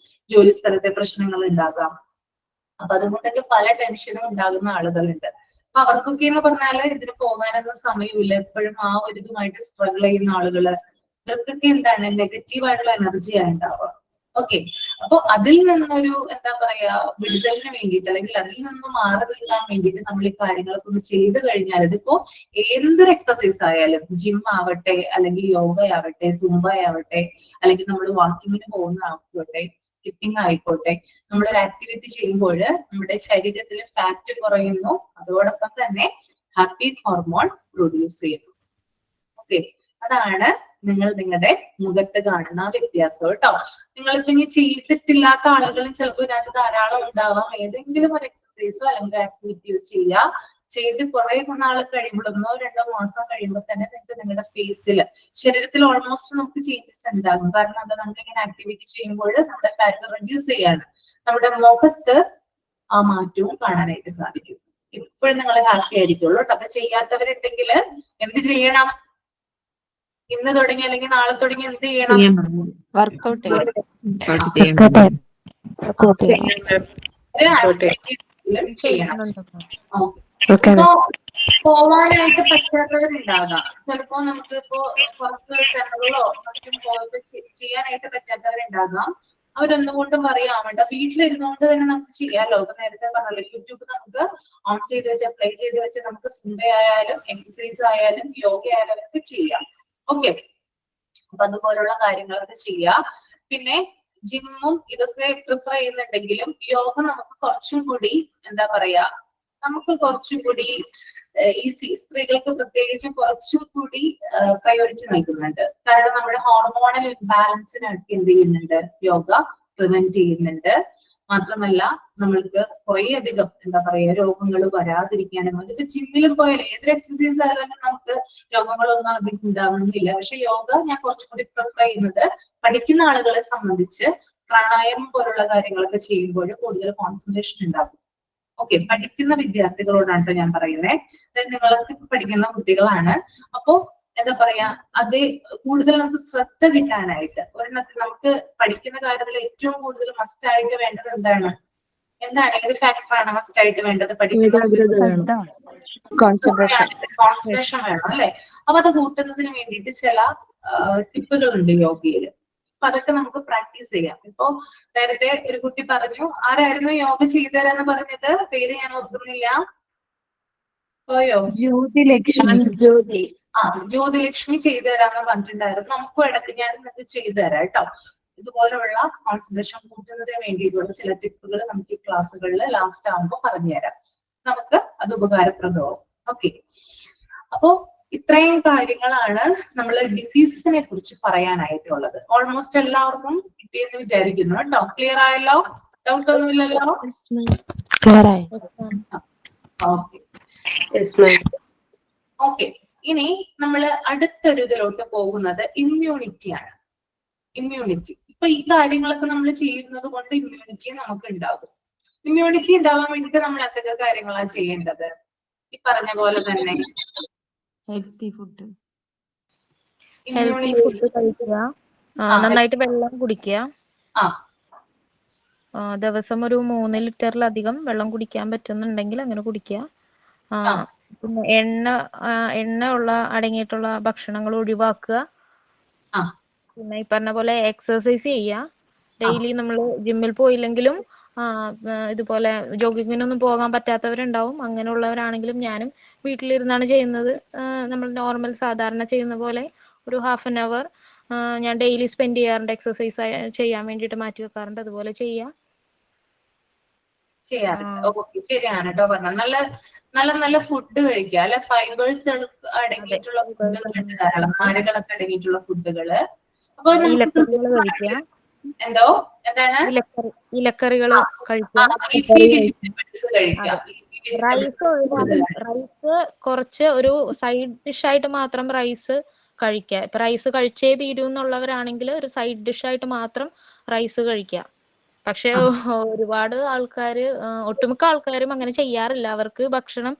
ജോലി സ്ഥലത്തെ പ്രശ്നങ്ങൾ ഉണ്ടാകാം. അപ്പൊ അതുകൊണ്ടൊക്കെ പല ടെൻഷനും ഉണ്ടാകുന്ന ആളുകളുണ്ട്. അപ്പൊ അവർക്കൊക്കെ എന്ന് പറഞ്ഞാല് ഇതിന് പോകാനൊന്നും സമയമില്ല, എപ്പോഴും ആ ഒരു ഇതുമായിട്ട് സ്ട്രഗിൾ ചെയ്യുന്ന ആളുകള്, ഇവർക്കൊക്കെ എന്താണ് നെഗറ്റീവ് ആയിട്ടുള്ള എനർജിയാണ് ഉണ്ടാവുക. ഓക്കെ. അപ്പൊ അതിൽ നിന്നൊരു എന്താ പറയാ വിടുതലിന് വേണ്ടിയിട്ട്, അല്ലെങ്കിൽ അതിൽ നിന്ന് മാറി നിൽക്കാൻ വേണ്ടിയിട്ട് നമ്മൾ ഈ കാര്യങ്ങളൊക്കെ ഒന്ന് ചെയ്ത് കഴിഞ്ഞാൽ, ഇതിപ്പോ എന്തൊരു എക്സസൈസ് ആയാലും, ജിം ആവട്ടെ, അല്ലെങ്കിൽ യോഗ ആവട്ടെ, സുംബ ആവട്ടെ, അല്ലെങ്കിൽ നമ്മൾ വാക്കിങ്ങിന് പോകുന്ന ആയിക്കോട്ടെ, സ്കിപ്പിംഗ് ആയിക്കോട്ടെ, നമ്മളൊരു ആക്ടിവിറ്റി ചെയ്യുമ്പോൾ നമ്മുടെ ശരീരത്തിൽ ഫാറ്റ് കുറയുന്നു, അതോടൊപ്പം തന്നെ ഹാപ്പി ഹോർമോൺ പ്രൊഡ്യൂസ് ചെയ്യുന്നു. ഓക്കെ. അതാണ് നിങ്ങൾ നിങ്ങളുടെ മുഖത്ത് കാണുന്ന വ്യത്യാസം കേട്ടോ. നിങ്ങളിപ്പോ ഇനി ചെയ്തിട്ടില്ലാത്ത ആളുകളും ചിലപ്പോൾ ഇതിനകത്ത് ധാരാളം ഉണ്ടാവാം. ഏതെങ്കിലും ഒരു എക്സസൈസോ അല്ലെങ്കിൽ ആക്ടിവിറ്റിയോ ചെയ്യുക. ചെയ്ത് കുറെ നാൾ കഴിയുമ്പോൾ, 1-2 മാസം കഴിയുമ്പോൾ തന്നെ നിങ്ങൾക്ക് നിങ്ങളുടെ ഫേസിൽ, ശരീരത്തിൽ ഓൾമോസ്റ്റ് നമുക്ക് ചേഞ്ചസ് ഉണ്ടാകും. കാരണം എന്താ, നമ്മളിങ്ങനെ ആക്ടിവിറ്റി ചെയ്യുമ്പോൾ നമ്മുടെ ഫാറ്റ് റെഡ്യൂസ് ചെയ്യാണ്. നമ്മുടെ മുഖത്ത് ആ മാറ്റവും കാണാനായിട്ട് സാധിക്കും. ഇപ്പോഴും നിങ്ങൾ ഹാപ്പി ആയിരിക്കുള്ളൂ കേട്ടോ. അപ്പൊ ചെയ്യാത്തവരുണ്ടെങ്കിൽ എന്ത് ചെയ്യണം? ഇന്ന് തുടങ്ങി അല്ലെങ്കിൽ നാളെ തുടങ്ങി എന്ത് ചെയ്യണം? വർക്കൗട്ട് ചെയ്യണം. ഇപ്പോ പോവാനായിട്ട് പറ്റാത്തവരുണ്ടാകാം. ചിലപ്പോ നമുക്ക് ഇപ്പോ പുറത്ത് സെന്ററുകളോ മറ്റും പോയിട്ട് ചെയ്യാനായിട്ട് പറ്റാത്തവരുണ്ടാകാം. അവരൊന്നും കൊണ്ടും പറയാമണ്ട, വീട്ടിലിരുന്നുകൊണ്ട് തന്നെ നമുക്ക് ചെയ്യാലോ. ഇപ്പൊ നേരത്തെ പറഞ്ഞല്ലോ, യൂട്യൂബ് നമുക്ക് ഓൺ ചെയ്ത് വെച്ച് അപ്ലൈ ചെയ്ത് വെച്ച് നമുക്ക് സുംബ ആയാലും എക്സസൈസ് ആയാലും യോഗ ആയാലും ഒക്കെ ചെയ്യാം. ഓക്കെ. അപ്പൊ അതുപോലുള്ള കാര്യങ്ങളൊക്കെ ചെയ്യാം. പിന്നെ ജിമ്മും ഇതൊക്കെ പ്രിഫർ ചെയ്യുന്നുണ്ടെങ്കിലും യോഗ നമുക്ക് കുറച്ചും കൂടി എന്താ പറയാ, നമുക്ക് കുറച്ചും കൂടി ഈ സ്ത്രീകൾക്ക് പ്രത്യേകിച്ച് കുറച്ചും കൂടി പ്രയോറിറ്റി നൽകുന്നുണ്ട്. കാരണം നമ്മുടെ ഹോർമോണൽ ഇംബാലൻസിനൊക്കെ എന്ത് ചെയ്യുന്നുണ്ട്? യോഗ പ്രിവെന്റ് ചെയ്യുന്നുണ്ട്. മാത്രമല്ല നമ്മൾക്ക് കുറേ അധികം എന്താ പറയാ രോഗങ്ങൾ വരാതിരിക്കാനും, അതിപ്പോ ജിമ്മിലും പോയാലും ഏതൊരു എക്സസൈസ് ആയാലും നമുക്ക് രോഗങ്ങളൊന്നും അധികം ഉണ്ടാവുന്നില്ല. പക്ഷെ യോഗ ഞാൻ കുറച്ചും കൂടി പ്രിഫർ ചെയ്യുന്നത് പഠിക്കുന്ന ആളുകളെ സംബന്ധിച്ച് പ്രാണായാമം പോലുള്ള കാര്യങ്ങളൊക്കെ ചെയ്യുമ്പോൾ കൂടുതൽ കോൺസെൻട്രേഷൻ ഉണ്ടാകും. ഓക്കെ. പഠിക്കുന്ന വിദ്യാർത്ഥികളോടാണ് ഞാൻ പറയുന്നത്. അതായത് നിങ്ങളൊക്കെ പഠിക്കുന്ന കുട്ടികളാണ്. അപ്പോ എന്താ പറയാ, അത് കൂടുതൽ നമുക്ക് ശ്രദ്ധ കിട്ടാനായിട്ട് ഒരെണ്ണത്തിൽ നമുക്ക് പഠിക്കുന്ന കാര്യത്തിൽ ഏറ്റവും കൂടുതൽ മസ്റ്റ് ആയിട്ട് വേണ്ടത് എന്താണ്? ഏത് ഫാക്ടറാണ് മസ്റ്റ് ആയിട്ട് വേണ്ടത്? പഠിക്കുന്ന കോൺസെൻട്രേഷൻ വേണം അല്ലെ? അപ്പൊ അത് കൂട്ടുന്നതിന് വേണ്ടിയിട്ട് ചില ടിപ്പുകളുണ്ട് യോഗയിൽ. അപ്പൊ അതൊക്കെ നമുക്ക് പ്രാക്ടീസ് ചെയ്യാം. ഇപ്പൊ നേരത്തെ ഒരു കുട്ടി പറഞ്ഞു, ആരായിരുന്നു യോഗ ചെയ്തു തരാന്ന് പറഞ്ഞത്? പേര് ഞാൻ ഓർക്കുന്നില്ല. പോയോ? ജ്യോതിലക്ഷ്മി ചെയ്തു തരാന്ന് പറഞ്ഞിട്ടുണ്ടായിരുന്നു. നമുക്കും ഇടയ്ക്ക് ഞാൻ നിങ്ങൾക്ക് ചെയ്തു തരാം കേട്ടോ. ഇതുപോലെയുള്ള കോൺസെൻട്രേഷൻ കൂട്ടുന്നതിന് വേണ്ടിയിട്ടുള്ള ചില ടിപ്പുകൾ നമുക്ക് ഈ ക്ലാസ്സുകളിൽ ലാസ്റ്റ് ആകുമ്പോൾ പറഞ്ഞുതരാം. നമുക്ക് അത് ഉപകാരപ്രദമാവും. ഓക്കെ, അപ്പോ ഇത്രയും കാര്യങ്ങളാണ് നമ്മൾ ഡിസീസസിനെ കുറിച്ച് പറയാനായിട്ടുള്ളത്. ഓൾമോസ്റ്റ് എല്ലാവർക്കും കിട്ടിയെന്ന് വിചാരിക്കുന്നു കേട്ടോ. ക്ലിയർ ആയല്ലോ? ഡൗട്ട് ഒന്നുമില്ലല്ലോ? ഓക്കെ, ഇനി നമ്മൾ അടുത്തൊരു ഇതിലോട്ട് പോകുന്നത് ഇമ്മ്യൂണിറ്റി ആണ്. ഇമ്മ്യൂണിറ്റി, ഇപ്പൊ ഈ കാര്യങ്ങളൊക്കെ നമ്മൾ ചെയ്യുന്നത് കൊണ്ട് ഇമ്മ്യൂണിറ്റി നമുക്ക് ഉണ്ടാകും. ഇമ്മ്യൂണിറ്റി ഉണ്ടാവാൻ വേണ്ടിയിട്ട് നമ്മൾ എന്തൊക്കെ കാര്യങ്ങളാണ് ചെയ്യേണ്ടത്? ഈ പറഞ്ഞ പോലെ തന്നെ ഹെൽത്തി ഫുഡ് കഴിക്കുക, നന്നായിട്ട് വെള്ളം കുടിക്കുക. ദിവസം ഒരു 3 ലിറ്ററിലധികം വെള്ളം കുടിക്കാൻ പറ്റുന്നുണ്ടെങ്കിൽ അങ്ങനെ കുടിക്കുക. പിന്നെ എണ്ണ അടങ്ങിയിട്ടുള്ള ഭക്ഷണങ്ങൾ ഒഴിവാക്കുക. പിന്നെ ഈ പറഞ്ഞ പോലെ എക്സർസൈസ് ചെയ്യുക. ഡെയിലി നമ്മൾ ജിമ്മിൽ പോയില്ലെങ്കിലും ഇതുപോലെ ജോഗിങ്ങിനൊന്നും പോകാൻ പറ്റാത്തവരുണ്ടാവും. അങ്ങനെയുള്ളവരാണെങ്കിലും ഞാനും വീട്ടിലിരുന്നാണ് ചെയ്യുന്നത്. നമ്മൾ നോർമൽ സാധാരണ ചെയ്യുന്ന പോലെ ഒരു 1/2 hour ഞാൻ ഡെയിലി സ്പെൻഡ് ചെയ്യാറുണ്ട്. എക്സർസൈസ് ചെയ്യാൻ വേണ്ടിയിട്ട് മാറ്റി വെക്കാറുണ്ട്. അതുപോലെ ചെയ്യാറുണ്ട്. ശരിയാണ് കേട്ടോ പറഞ്ഞത്. നല്ല നല്ല ഫുഡ് കഴിക്കുക അല്ലെ, ഫൈബേഴ്സ് അടങ്ങിയിട്ടുള്ള ഫുഡുകളുണ്ട് ധാരാളം, നാരുകളൊക്കെ അടങ്ങിയിട്ടുള്ള ഫുഡുകള്. അപ്പൊ നമുക്ക് എന്തോ എന്താണ് ഇലക്കറികൾ കഴിക്കുക. റൈസ് കുറച്ച് ഒരു സൈഡ് ഡിഷായിട്ട് മാത്രം റൈസ് കഴിക്കുക. ഇപ്പൊ റൈസ് കഴിച്ചേ തീരൂ എന്നുള്ളവരാണെങ്കിൽ ഒരു സൈഡ് ഡിഷായിട്ട് മാത്രം റൈസ് കഴിക്കുക. പക്ഷെ ഒരുപാട് ആൾക്കാര്, ഒട്ടുമിക്ക ആൾക്കാരും അങ്ങനെ ചെയ്യാറില്ല. അവർക്ക് ഭക്ഷണം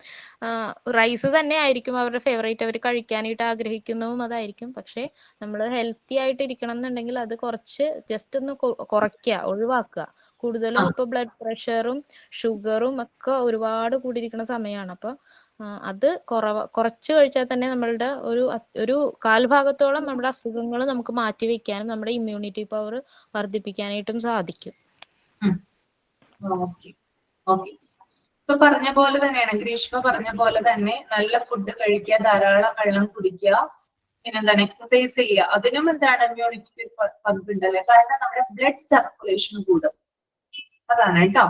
റൈസ് തന്നെ ആയിരിക്കും അവരുടെ ഫേവറേറ്റ്, അവർ കഴിക്കാനായിട്ട് ആഗ്രഹിക്കുന്നതും അതായിരിക്കും. പക്ഷെ നമ്മൾ ഹെൽത്തി ആയിട്ട് ഇരിക്കണം എന്നുണ്ടെങ്കിൽ അത് കുറച്ച് ജസ്റ്റ് ഒന്ന് കുറയ്ക്കുക, ഒഴിവാക്കുക. കൂടുതലും ഇപ്പൊ ബ്ലഡ് പ്രഷറും ഷുഗറും ഒക്കെ ഒരുപാട് കൂടിയിരിക്കുന്ന സമയമാണ്. അപ്പൊ അത് കുറച്ച് കഴിച്ചാൽ തന്നെ നമ്മളുടെ ഒരു 1/4 നമ്മുടെ അസുഖങ്ങൾ നമുക്ക് മാറ്റി വെക്കാനും നമ്മുടെ ഇമ്മ്യൂണിറ്റി പവർ വർദ്ധിപ്പിക്കാനായിട്ടും സാധിക്കും. ഇപ്പൊ പറഞ്ഞ പോലെ തന്നെയാണ്, ഗ്രീഷ്മ പറഞ്ഞ പോലെ തന്നെ നല്ല ഫുഡ് കഴിക്കുക, ധാരാളം വെള്ളം കുടിക്കുക, പിന്നെന്താണ് എക്സസൈസ് ചെയ്യുക. അതിനും എന്താണ് ഇമ്മ്യൂണിറ്റി പങ്കുണ്ടല്ലേ. കാരണം നമ്മുടെ ബ്ലഡ് സർക്കുലേഷൻ കൂടും. അതാണ് കേട്ടോ,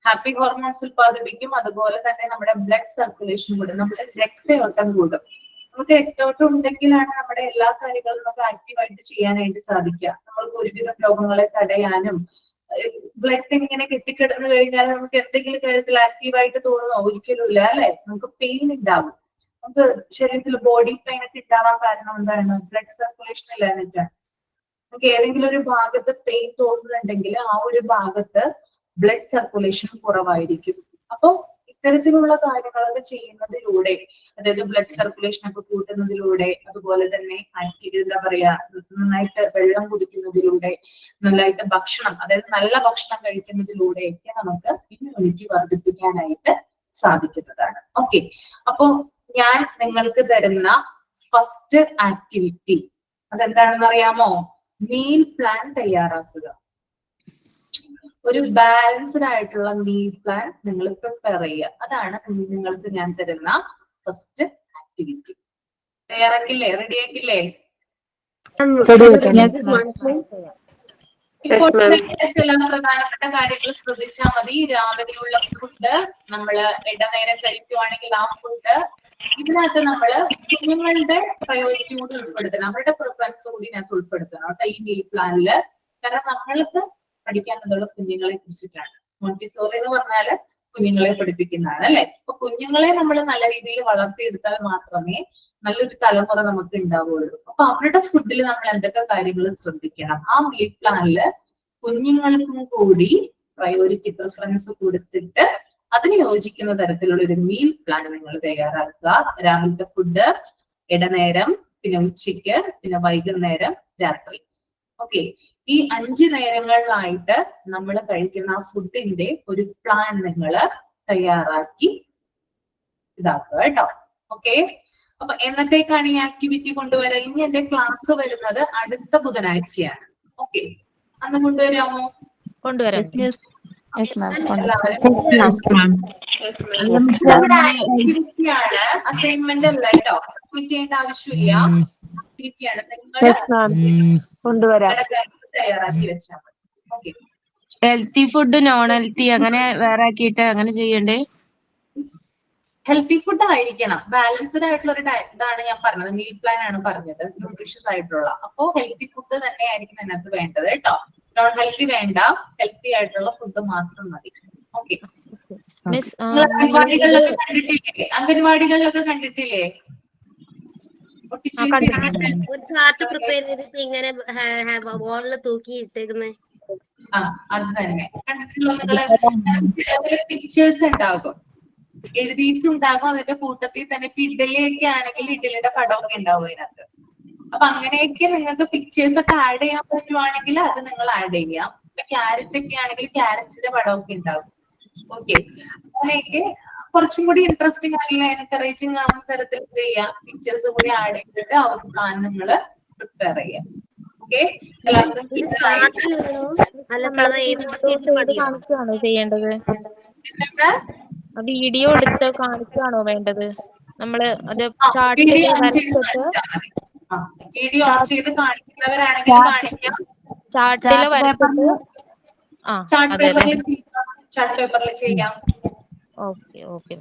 ഹാപ്പി ഹോർമോൺസ് ഉത്പാദിപ്പിക്കും. അതുപോലെ തന്നെ നമ്മുടെ ബ്ലഡ് സർക്കുലേഷൻ കൂടും, നമ്മുടെ രക്തയോട്ടം കൂടും. നമുക്ക് രക്തയോട്ടം ഉണ്ടെങ്കിലാണ് നമ്മുടെ എല്ലാ കാര്യങ്ങളും നമുക്ക് ആക്റ്റീവായിട്ട് ചെയ്യാനായിട്ട് സാധിക്കുക. നമ്മൾക്ക് ഒരുവിധം രോഗങ്ങളെ തടയാനും. ബ്ലഡ് ഇങ്ങനെ കെട്ടിക്കിടന്നു കഴിഞ്ഞാൽ നമുക്ക് എന്തെങ്കിലും കാര്യത്തിൽ ആക്റ്റീവായിട്ട് തോന്നുന്നോ? ഒരിക്കലും ഇല്ല അല്ലെ. നമുക്ക് പെയിൻ ഉണ്ടാവും, നമുക്ക് ശരീരത്തിൽ ബോഡി പെയിൻ ഒക്കെ ഉണ്ടാവാൻ കാരണം എന്താണ്? ബ്ലഡ് സർക്കുലേഷൻ ഇല്ലാന്നിട്ടാണ്. നമുക്ക് ഏതെങ്കിലും ഒരു ഭാഗത്ത് പെയിൻ തോന്നുന്നുണ്ടെങ്കിൽ ആ ഒരു ഭാഗത്ത് ബ്ലഡ് സർക്കുലേഷൻ കുറവായിരിക്കും. അപ്പൊ ഇത്തരത്തിലുള്ള കാര്യങ്ങളൊക്കെ ചെയ്യുന്നതിലൂടെ, അതായത് ബ്ലഡ് സർക്കുലേഷൻ ഒക്കെ കൂട്ടുന്നതിലൂടെ, അതുപോലെ തന്നെ എന്താ പറയാ, നന്നായിട്ട് വെള്ളം കുടിക്കുന്നതിലൂടെ, നന്നായിട്ട് ഭക്ഷണം, അതായത് നല്ല ഭക്ഷണം കഴിക്കുന്നതിലൂടെയൊക്കെ നമുക്ക് ഇമ്മ്യൂണിറ്റി വർദ്ധിപ്പിക്കാനായിട്ട് സാധിക്കുന്നതാണ്. ഓക്കെ, അപ്പൊ ഞാൻ നിങ്ങൾക്ക് തരുന്ന ഫസ്റ്റ് ആക്ടിവിറ്റി അതെന്താണെന്ന് അറിയാമോ? മീൽ പ്ലാൻ തയ്യാറാക്കുക. ഒരു ബാലൻസ്ഡ് ആയിട്ടുള്ള മീൽ പ്ലാൻ നിങ്ങൾ പ്രിപ്പയർ ചെയ്യുക. അതാണ് നിങ്ങൾക്ക് ഞാൻ തരുന്ന ഫസ്റ്റ് ആക്ടിവിറ്റി. തയ്യാറാക്കില്ലേ? റെഡി ആക്കില്ലേ? ഇപ്പോൾ ചില പ്രധാനപ്പെട്ട കാര്യങ്ങൾ ശ്രദ്ധിച്ചാൽ മതി. രാവിലെയുള്ള ഫുഡ് നമ്മൾ ഇടനേരം കഴിക്കുവാണെങ്കിൽ ആ ഫുഡ് ഇതിനകത്ത് നമ്മള് കുഞ്ഞുങ്ങളുടെ പ്രയോറിറ്റി കൂടി ഉൾപ്പെടുത്തണം, അവരുടെ പ്രിഫറൻസ് കൂടി ഇതിനകത്ത് ഉൾപ്പെടുത്തണം കേട്ടോ ഈ മീൽ പ്ലാനില്. കാരണം നമ്മൾക്ക് പഠിക്കാനുള്ള കുഞ്ഞുങ്ങളെ കുറിച്ചിട്ടാണ്. മോണ്ടിസോറി എന്ന് പറഞ്ഞാല് കുഞ്ഞുങ്ങളെ പഠിപ്പിക്കുന്നതാണ് അല്ലെ. അപ്പൊ കുഞ്ഞുങ്ങളെ നമ്മൾ നല്ല രീതിയിൽ വളർത്തിയെടുത്താൽ മാത്രമേ നല്ലൊരു തലമുറ നമുക്ക് ഉണ്ടാവുള്ളൂ. അപ്പൊ അവരുടെ ഫുഡിൽ നമ്മൾ എന്തൊക്കെ കാര്യങ്ങൾ ശ്രദ്ധിക്കണം? ആ മീൽ പ്ലാനില് കുഞ്ഞുങ്ങൾക്കും കൂടി പ്രയോറിറ്റി പ്രിഫറൻസ് കൊടുത്തിട്ട് അതിന് യോജിക്കുന്ന തരത്തിലുള്ള ഒരു മീൽ പ്ലാൻ നിങ്ങൾ തയ്യാറാക്കുക. രാവിലത്തെ ഫുഡ്, ഇടനേരം, പിന്നെ ഉച്ചയ്ക്ക്, പിന്നെ വൈകുന്നേരം, രാത്രി. ഓക്കെ, ഈ 5 നേരങ്ങളിലായിട്ട് നമ്മൾ കഴിക്കുന്ന ആ ഫുഡിന്റെ ഒരു പ്ലാൻ നിങ്ങൾ തയ്യാറാക്കി ഇതാക്കുക കേട്ടോ. ഓക്കെ, അപ്പൊ എന്നത്തേക്കാണ് ഈ ആക്ടിവിറ്റി കൊണ്ടുവരാം? ഇനി എന്റെ ക്ലാസ് വരുന്നത് അടുത്ത ബുധനാഴ്ചയാണ്. ഓക്കെ, അന്ന് കൊണ്ടുവരാമോ? കൊണ്ടുവരാം. ആക്ടിവിറ്റിയാണ്, അസൈൻമെന്റ് അല്ല കേട്ടോ. സബ്മിറ്റ് ചെയ്യേണ്ട ആവശ്യമില്ല. ആക്ടിവിറ്റിയാണ്. നിങ്ങൾ തയ്യാറാക്കി വെച്ചാൽ മതി. Okay. Healthy food non healthy അങ്ങനെ വേറെ ആക്കിയിട്ട് അങ്ങനെ ചെയ്യണ്ടേ? ഹെൽത്തി ഫുഡ് ആയിരിക്കണം, ബാലൻസ്ഡ് ആയിട്ടുള്ള ഒരു ഇതാണ് ഞാൻ പറഞ്ഞത്, മീൽ പ്ലാൻ ആണ് പറഞ്ഞത്, ന്യൂട്രീഷ്യസ് ആയിട്ടുള്ള. അപ്പോ ഹെൽത്തി ഫുഡ് തന്നെ ആയിരിക്കും അതിനകത്ത് വേണ്ടത് കേട്ടോ. നോൺ ഹെൽത്തി വേണ്ട, ഹെൽത്തി ആയിട്ടുള്ള ഫുഡ് മാത്രം മതി. ഓക്കെ. മിസ് അംഗൻവാടികളിലൊക്കെ കണ്ടിട്ടില്ലേ? അംഗൻവാടികളിലൊക്കെ കണ്ടിട്ടില്ലേ? ഒരു ചാർട്ട് പ്രിപ്പയർ ചെയ്തിട്ട് ഇങ്ങനെ വാളില് തൂക്കി ഇട്ടേക്കുന്നേ. ആ, അത് തന്നെ കണ്ടിട്ടുള്ള നിങ്ങള് പിക്ചേഴ്സ് ഉണ്ടാകും, എഴുതിയിട്ടുണ്ടാകും. അതിന്റെ കൂട്ടത്തിൽ തന്നെ ഇപ്പൊ ഇഡലിയൊക്കെ ആണെങ്കിൽ ഇഡലിയുടെ പടമൊക്കെ ഉണ്ടാവും അതിനകത്ത്. അപ്പൊ അങ്ങനെയൊക്കെ നിങ്ങൾക്ക് പിക്ചേഴ്സ് ഒക്കെ ആഡ് ചെയ്യാൻ പറ്റുവാണെങ്കിൽ അത് നിങ്ങൾ ആഡ് ചെയ്യാം. ഇപ്പൊ ക്യാരറ്റ് ഒക്കെ ആണെങ്കിൽ ക്യാരറ്റിന്റെ പടമൊക്കെ ഉണ്ടാവും. ഓക്കെ. അങ്ങനെയൊക്കെ കുറച്ചും കൂടി ഇൻട്രസ്റ്റിംഗ് ആണെങ്കിൽ എൻകറേജിങ് ആവുന്ന തരത്തിൽ എന്ത് ചെയ്യാം, പിക്ചേഴ്സ് കൂടി ആഡ് ചെയ്തിട്ട് ആ ഒരു പ്ലാൻ നിങ്ങൾ പ്രിപ്പയർ ചെയ്യാം. ഓക്കെ. എല്ലാവർക്കും കാണിക്കുകയാണോ ചെയ്യേണ്ടത്? വീഡിയോ എടുത്ത് കാണിക്കുകയാണോ വേണ്ടത്? നമ്മള് അത് ചാർട്ടിൽ വരച്ചിട്ട് വീഡിയോ ഓൺ ചെയ്ത് കാണിക്കുന്നവരാണെങ്കിൽ കാണിക്കാം, ചാർട്ടിൽ വരച്ചിട്ട് ചാർട്ട് പേപ്പറിൽ ചെയ്യാം. Okay okay.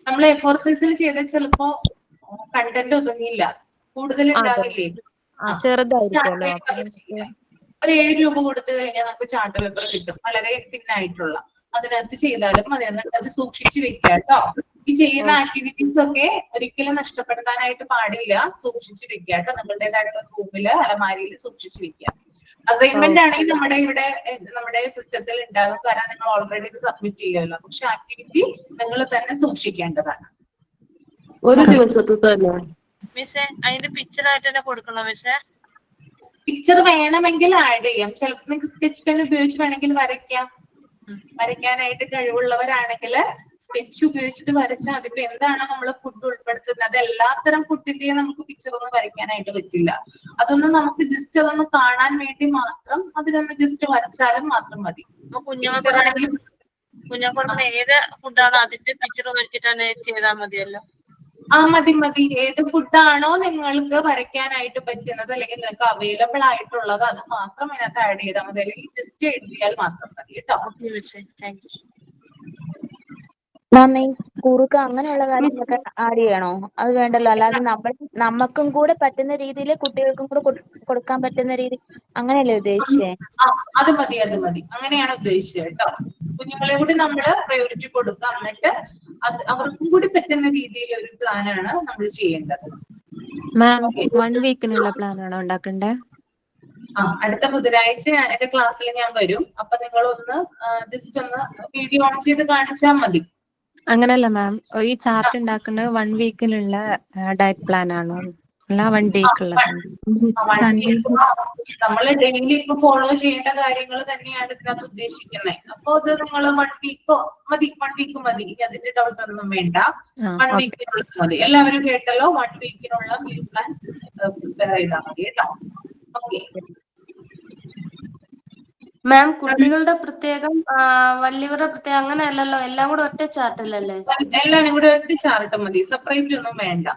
നമ്മൾ A4 സൈസിൽ ചെയ്താൽ ചിലപ്പോ കണ്ടന്റ് ഒതുങ്ങില്ല, കൂടുതൽ ഉണ്ടാവില്ലേ. ചെറുതായിരിക്കുമല്ലോ. ഒരു 7 രൂപ കൊടുത്തു കഴിഞ്ഞാൽ നമുക്ക് ചാർട്ട് പേപ്പർ കിട്ടും, വളരെ തിന്നായിട്ടുള്ള. അതിനകത്ത് ചെയ്താലും അതിനകത്ത് അത് സൂക്ഷിച്ചു വെക്കുക കേട്ടോ. ഈ ചെയ്യുന്ന ആക്ടിവിറ്റീസ് ഒക്കെ ഒരിക്കലും നഷ്ടപ്പെടുത്താനായിട്ട് പാടില്ല, സൂക്ഷിച്ചു വെക്കുക കേട്ടോ. നിങ്ങളുടേതായിട്ടുള്ള റൂമില് അലമാരിയിൽ സൂക്ഷിച്ചു വെക്കുക. അസൈൻമെന്റ് ആണെങ്കിൽ നമ്മുടെ സിസ്റ്റത്തിൽ ഉണ്ടാകും, കാരണം നിങ്ങൾ ഓൾറെഡി ഇത് സബ്മിറ്റ് ചെയ്യുമല്ലോ. പക്ഷെ ആക്ടിവിറ്റി നിങ്ങൾ തന്നെ സൂക്ഷിക്കേണ്ടതാണ്. ഒരു ദിവസത്തെ തന്നെ മിസ്സേ അതിന്റെ പിക്ചർ ആയിട്ട് തന്നെ കൊടുക്കണോ മിസ്സേ? പിക്ചർ വേണമെങ്കിൽ ആഡ് ചെയ്യാം. ചിലപ്പോൾ നിങ്ങൾക്ക് സ്കെച്ച് പെൻ ഉപയോഗിച്ച് വേണമെങ്കിൽ വരയ്ക്കാം. വരയ്ക്കാനായിട്ട് കഴിവുള്ളവരാണെങ്കിൽ സ്കെച്ച് ഉപയോഗിച്ചിട്ട് വരച്ചാൽ അതിപ്പോ എന്താണ് നമ്മൾ ഫുഡ് ഉൾപ്പെടുത്തുന്നത്, എല്ലാത്തരം ഫുഡിന്റെയും നമുക്ക് പിക്ചർ ഒന്നും വരയ്ക്കാനായിട്ട് പറ്റില്ല. അതൊന്ന് നമുക്ക് ജസ്റ്റ് അതൊന്ന് കാണാൻ വേണ്ടി മാത്രം അതിനൊന്ന് ജസ്റ്റ് വരച്ചാലും മാത്രം മതി. കുഞ്ഞാൻ ഏത് ഫുഡാണോ അതിന്റെ പിക്ചർ വരച്ചിട്ടാണ് ചെയ്താൽ മതിയല്ലോ. മതി. ഏത് ഫുഡാണോ നിങ്ങൾക്ക് വരയ്ക്കാനായിട്ട് പറ്റുന്നത് അല്ലെങ്കിൽ നിങ്ങൾക്ക് അവൈലബിൾ ആയിട്ടുള്ളത് അത് മാത്രം അതിനകത്ത് ആഡ് ചെയ്താൽ മതി, അല്ലെങ്കിൽ ജസ്റ്റ് എഴുതിയാൽ മാത്രം മതി കേട്ടോ. മാമി കുറുക്ക് അങ്ങനെയുള്ള കാര്യങ്ങളൊക്കെ ആഡ് ചെയ്യണോ? അത് വേണ്ടല്ലോ. അല്ലാതെ നമുക്കും കൂടെ പറ്റുന്ന രീതിയിൽ കുട്ടികൾക്കും കൂടെ കൊടുക്കാൻ പറ്റുന്ന രീതി അങ്ങനെയല്ലേ ഉദ്ദേശിച്ചേ? അത് മതി. അങ്ങനെയാണ് ഉദ്ദേശിച്ചത് കേട്ടോ. കുഞ്ഞുങ്ങളെ കൂടി നമ്മള് പ്രയോറിറ്റി കൊടുക്കുക, എന്നിട്ട് അത് അവർക്കും കൂടി പറ്റുന്ന രീതിയിൽ ഒരു പ്ലാനാണ് നമ്മൾ ചെയ്യേണ്ടത്. മാം 1 വീക്കിനുള്ള പ്ലാനാണോ ഉണ്ടാക്കണ്ടേ? അടുത്ത ബുധനാഴ്ച എന്റെ ക്ലാസ്സിൽ ഞാൻ വരും. അപ്പൊ നിങ്ങളൊന്ന് ജസ്റ്റ് ഒന്ന് വീഡിയോ ഓൺ ചെയ്ത് കാണിച്ചാൽ മതി. അങ്ങനല്ല മാം, ഈ ചാർട്ട് ഉണ്ടാക്കുന്നത് 1 വീക്കിനുള്ള ഡയറ്റ് പ്ലാൻ ആണോ അല്ല 1 ഡേക്കുള്ളതാണ്? നമ്മള് ഡെയിലി ഇപ്പൊ ഫോളോ ചെയ്യേണ്ട കാര്യങ്ങൾ തന്നെയാണ് ഇതിനകത്ത് ഉദ്ദേശിക്കുന്നത്. അപ്പൊ അത് നിങ്ങൾ 1 വീക്കോ മതി, 1 വീക്ക് മതി. ഇനി അതിന്റെ ഡൗട്ട് ഒന്നും വേണ്ട, 1 വീക്കിനുള്ളത് മതി. എല്ലാവരും കേട്ടല്ലോ, 1 വീക്കിനുള്ള മീൽ പ്ലാൻ പ്രിപ്പയർ ചെയ്താൽ മതി കേട്ടോ. ഓക്കെ മാം, കുട്ടികളുടെ പ്രത്യേകം വലിയവരുടെ പ്രത്യേകം അങ്ങനെയല്ലല്ലോ, എല്ലാം കൂടെ ഒറ്റ ചാർട്ടിലല്ലേ? എല്ലാരും കൂടെ ഒറ്റ ചാർട്ട് മതി, സെപ്പറേറ്റ് ഒന്നും വേണ്ട.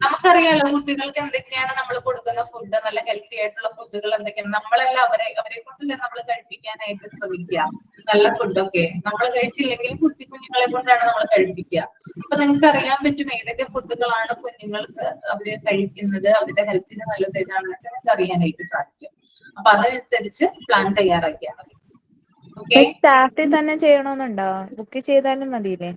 നമുക്കറിയാലോ കുട്ടികൾക്ക് എന്തൊക്കെയാണ് നമ്മൾ കൊടുക്കുന്ന ഫുഡ്, നല്ല ഹെൽത്തി ആയിട്ടുള്ള ഫുഡുകൾ എന്തൊക്കെയാണ്. നമ്മളെല്ലാം അവരെ കൊണ്ടല്ലേ നമ്മൾ കഴിപ്പിക്കാനായിട്ട് ശ്രമിക്കുക. നല്ല ഫുഡൊക്കെ നമ്മൾ കഴിച്ചില്ലെങ്കിൽ കുഞ്ഞുങ്ങളെ കൊണ്ടാണ് നമ്മൾ കഴിപ്പിക്കുക. അപ്പൊ നിങ്ങൾക്ക് അറിയാൻ പറ്റും ഏതൊക്കെ ഫുഡുകളാണ് കുഞ്ഞുങ്ങൾക്ക് അവര് കഴിക്കുന്നത്, അവരുടെ ഹെൽത്തിന് നല്ലത് ഏതാണെന്നൊക്കെ നിങ്ങൾക്ക് അറിയാനായിട്ട് സാധിക്കും. അപ്പൊ അതനുസരിച്ച് പ്ലാൻ തയ്യാറാക്കിയാൽ മതി. ചാർട്ടിൽ തന്നെ ചെയ്യണമെന്നുണ്ടോ? ബുക്ക് ചെയ്താലും മതിയില്ലേ?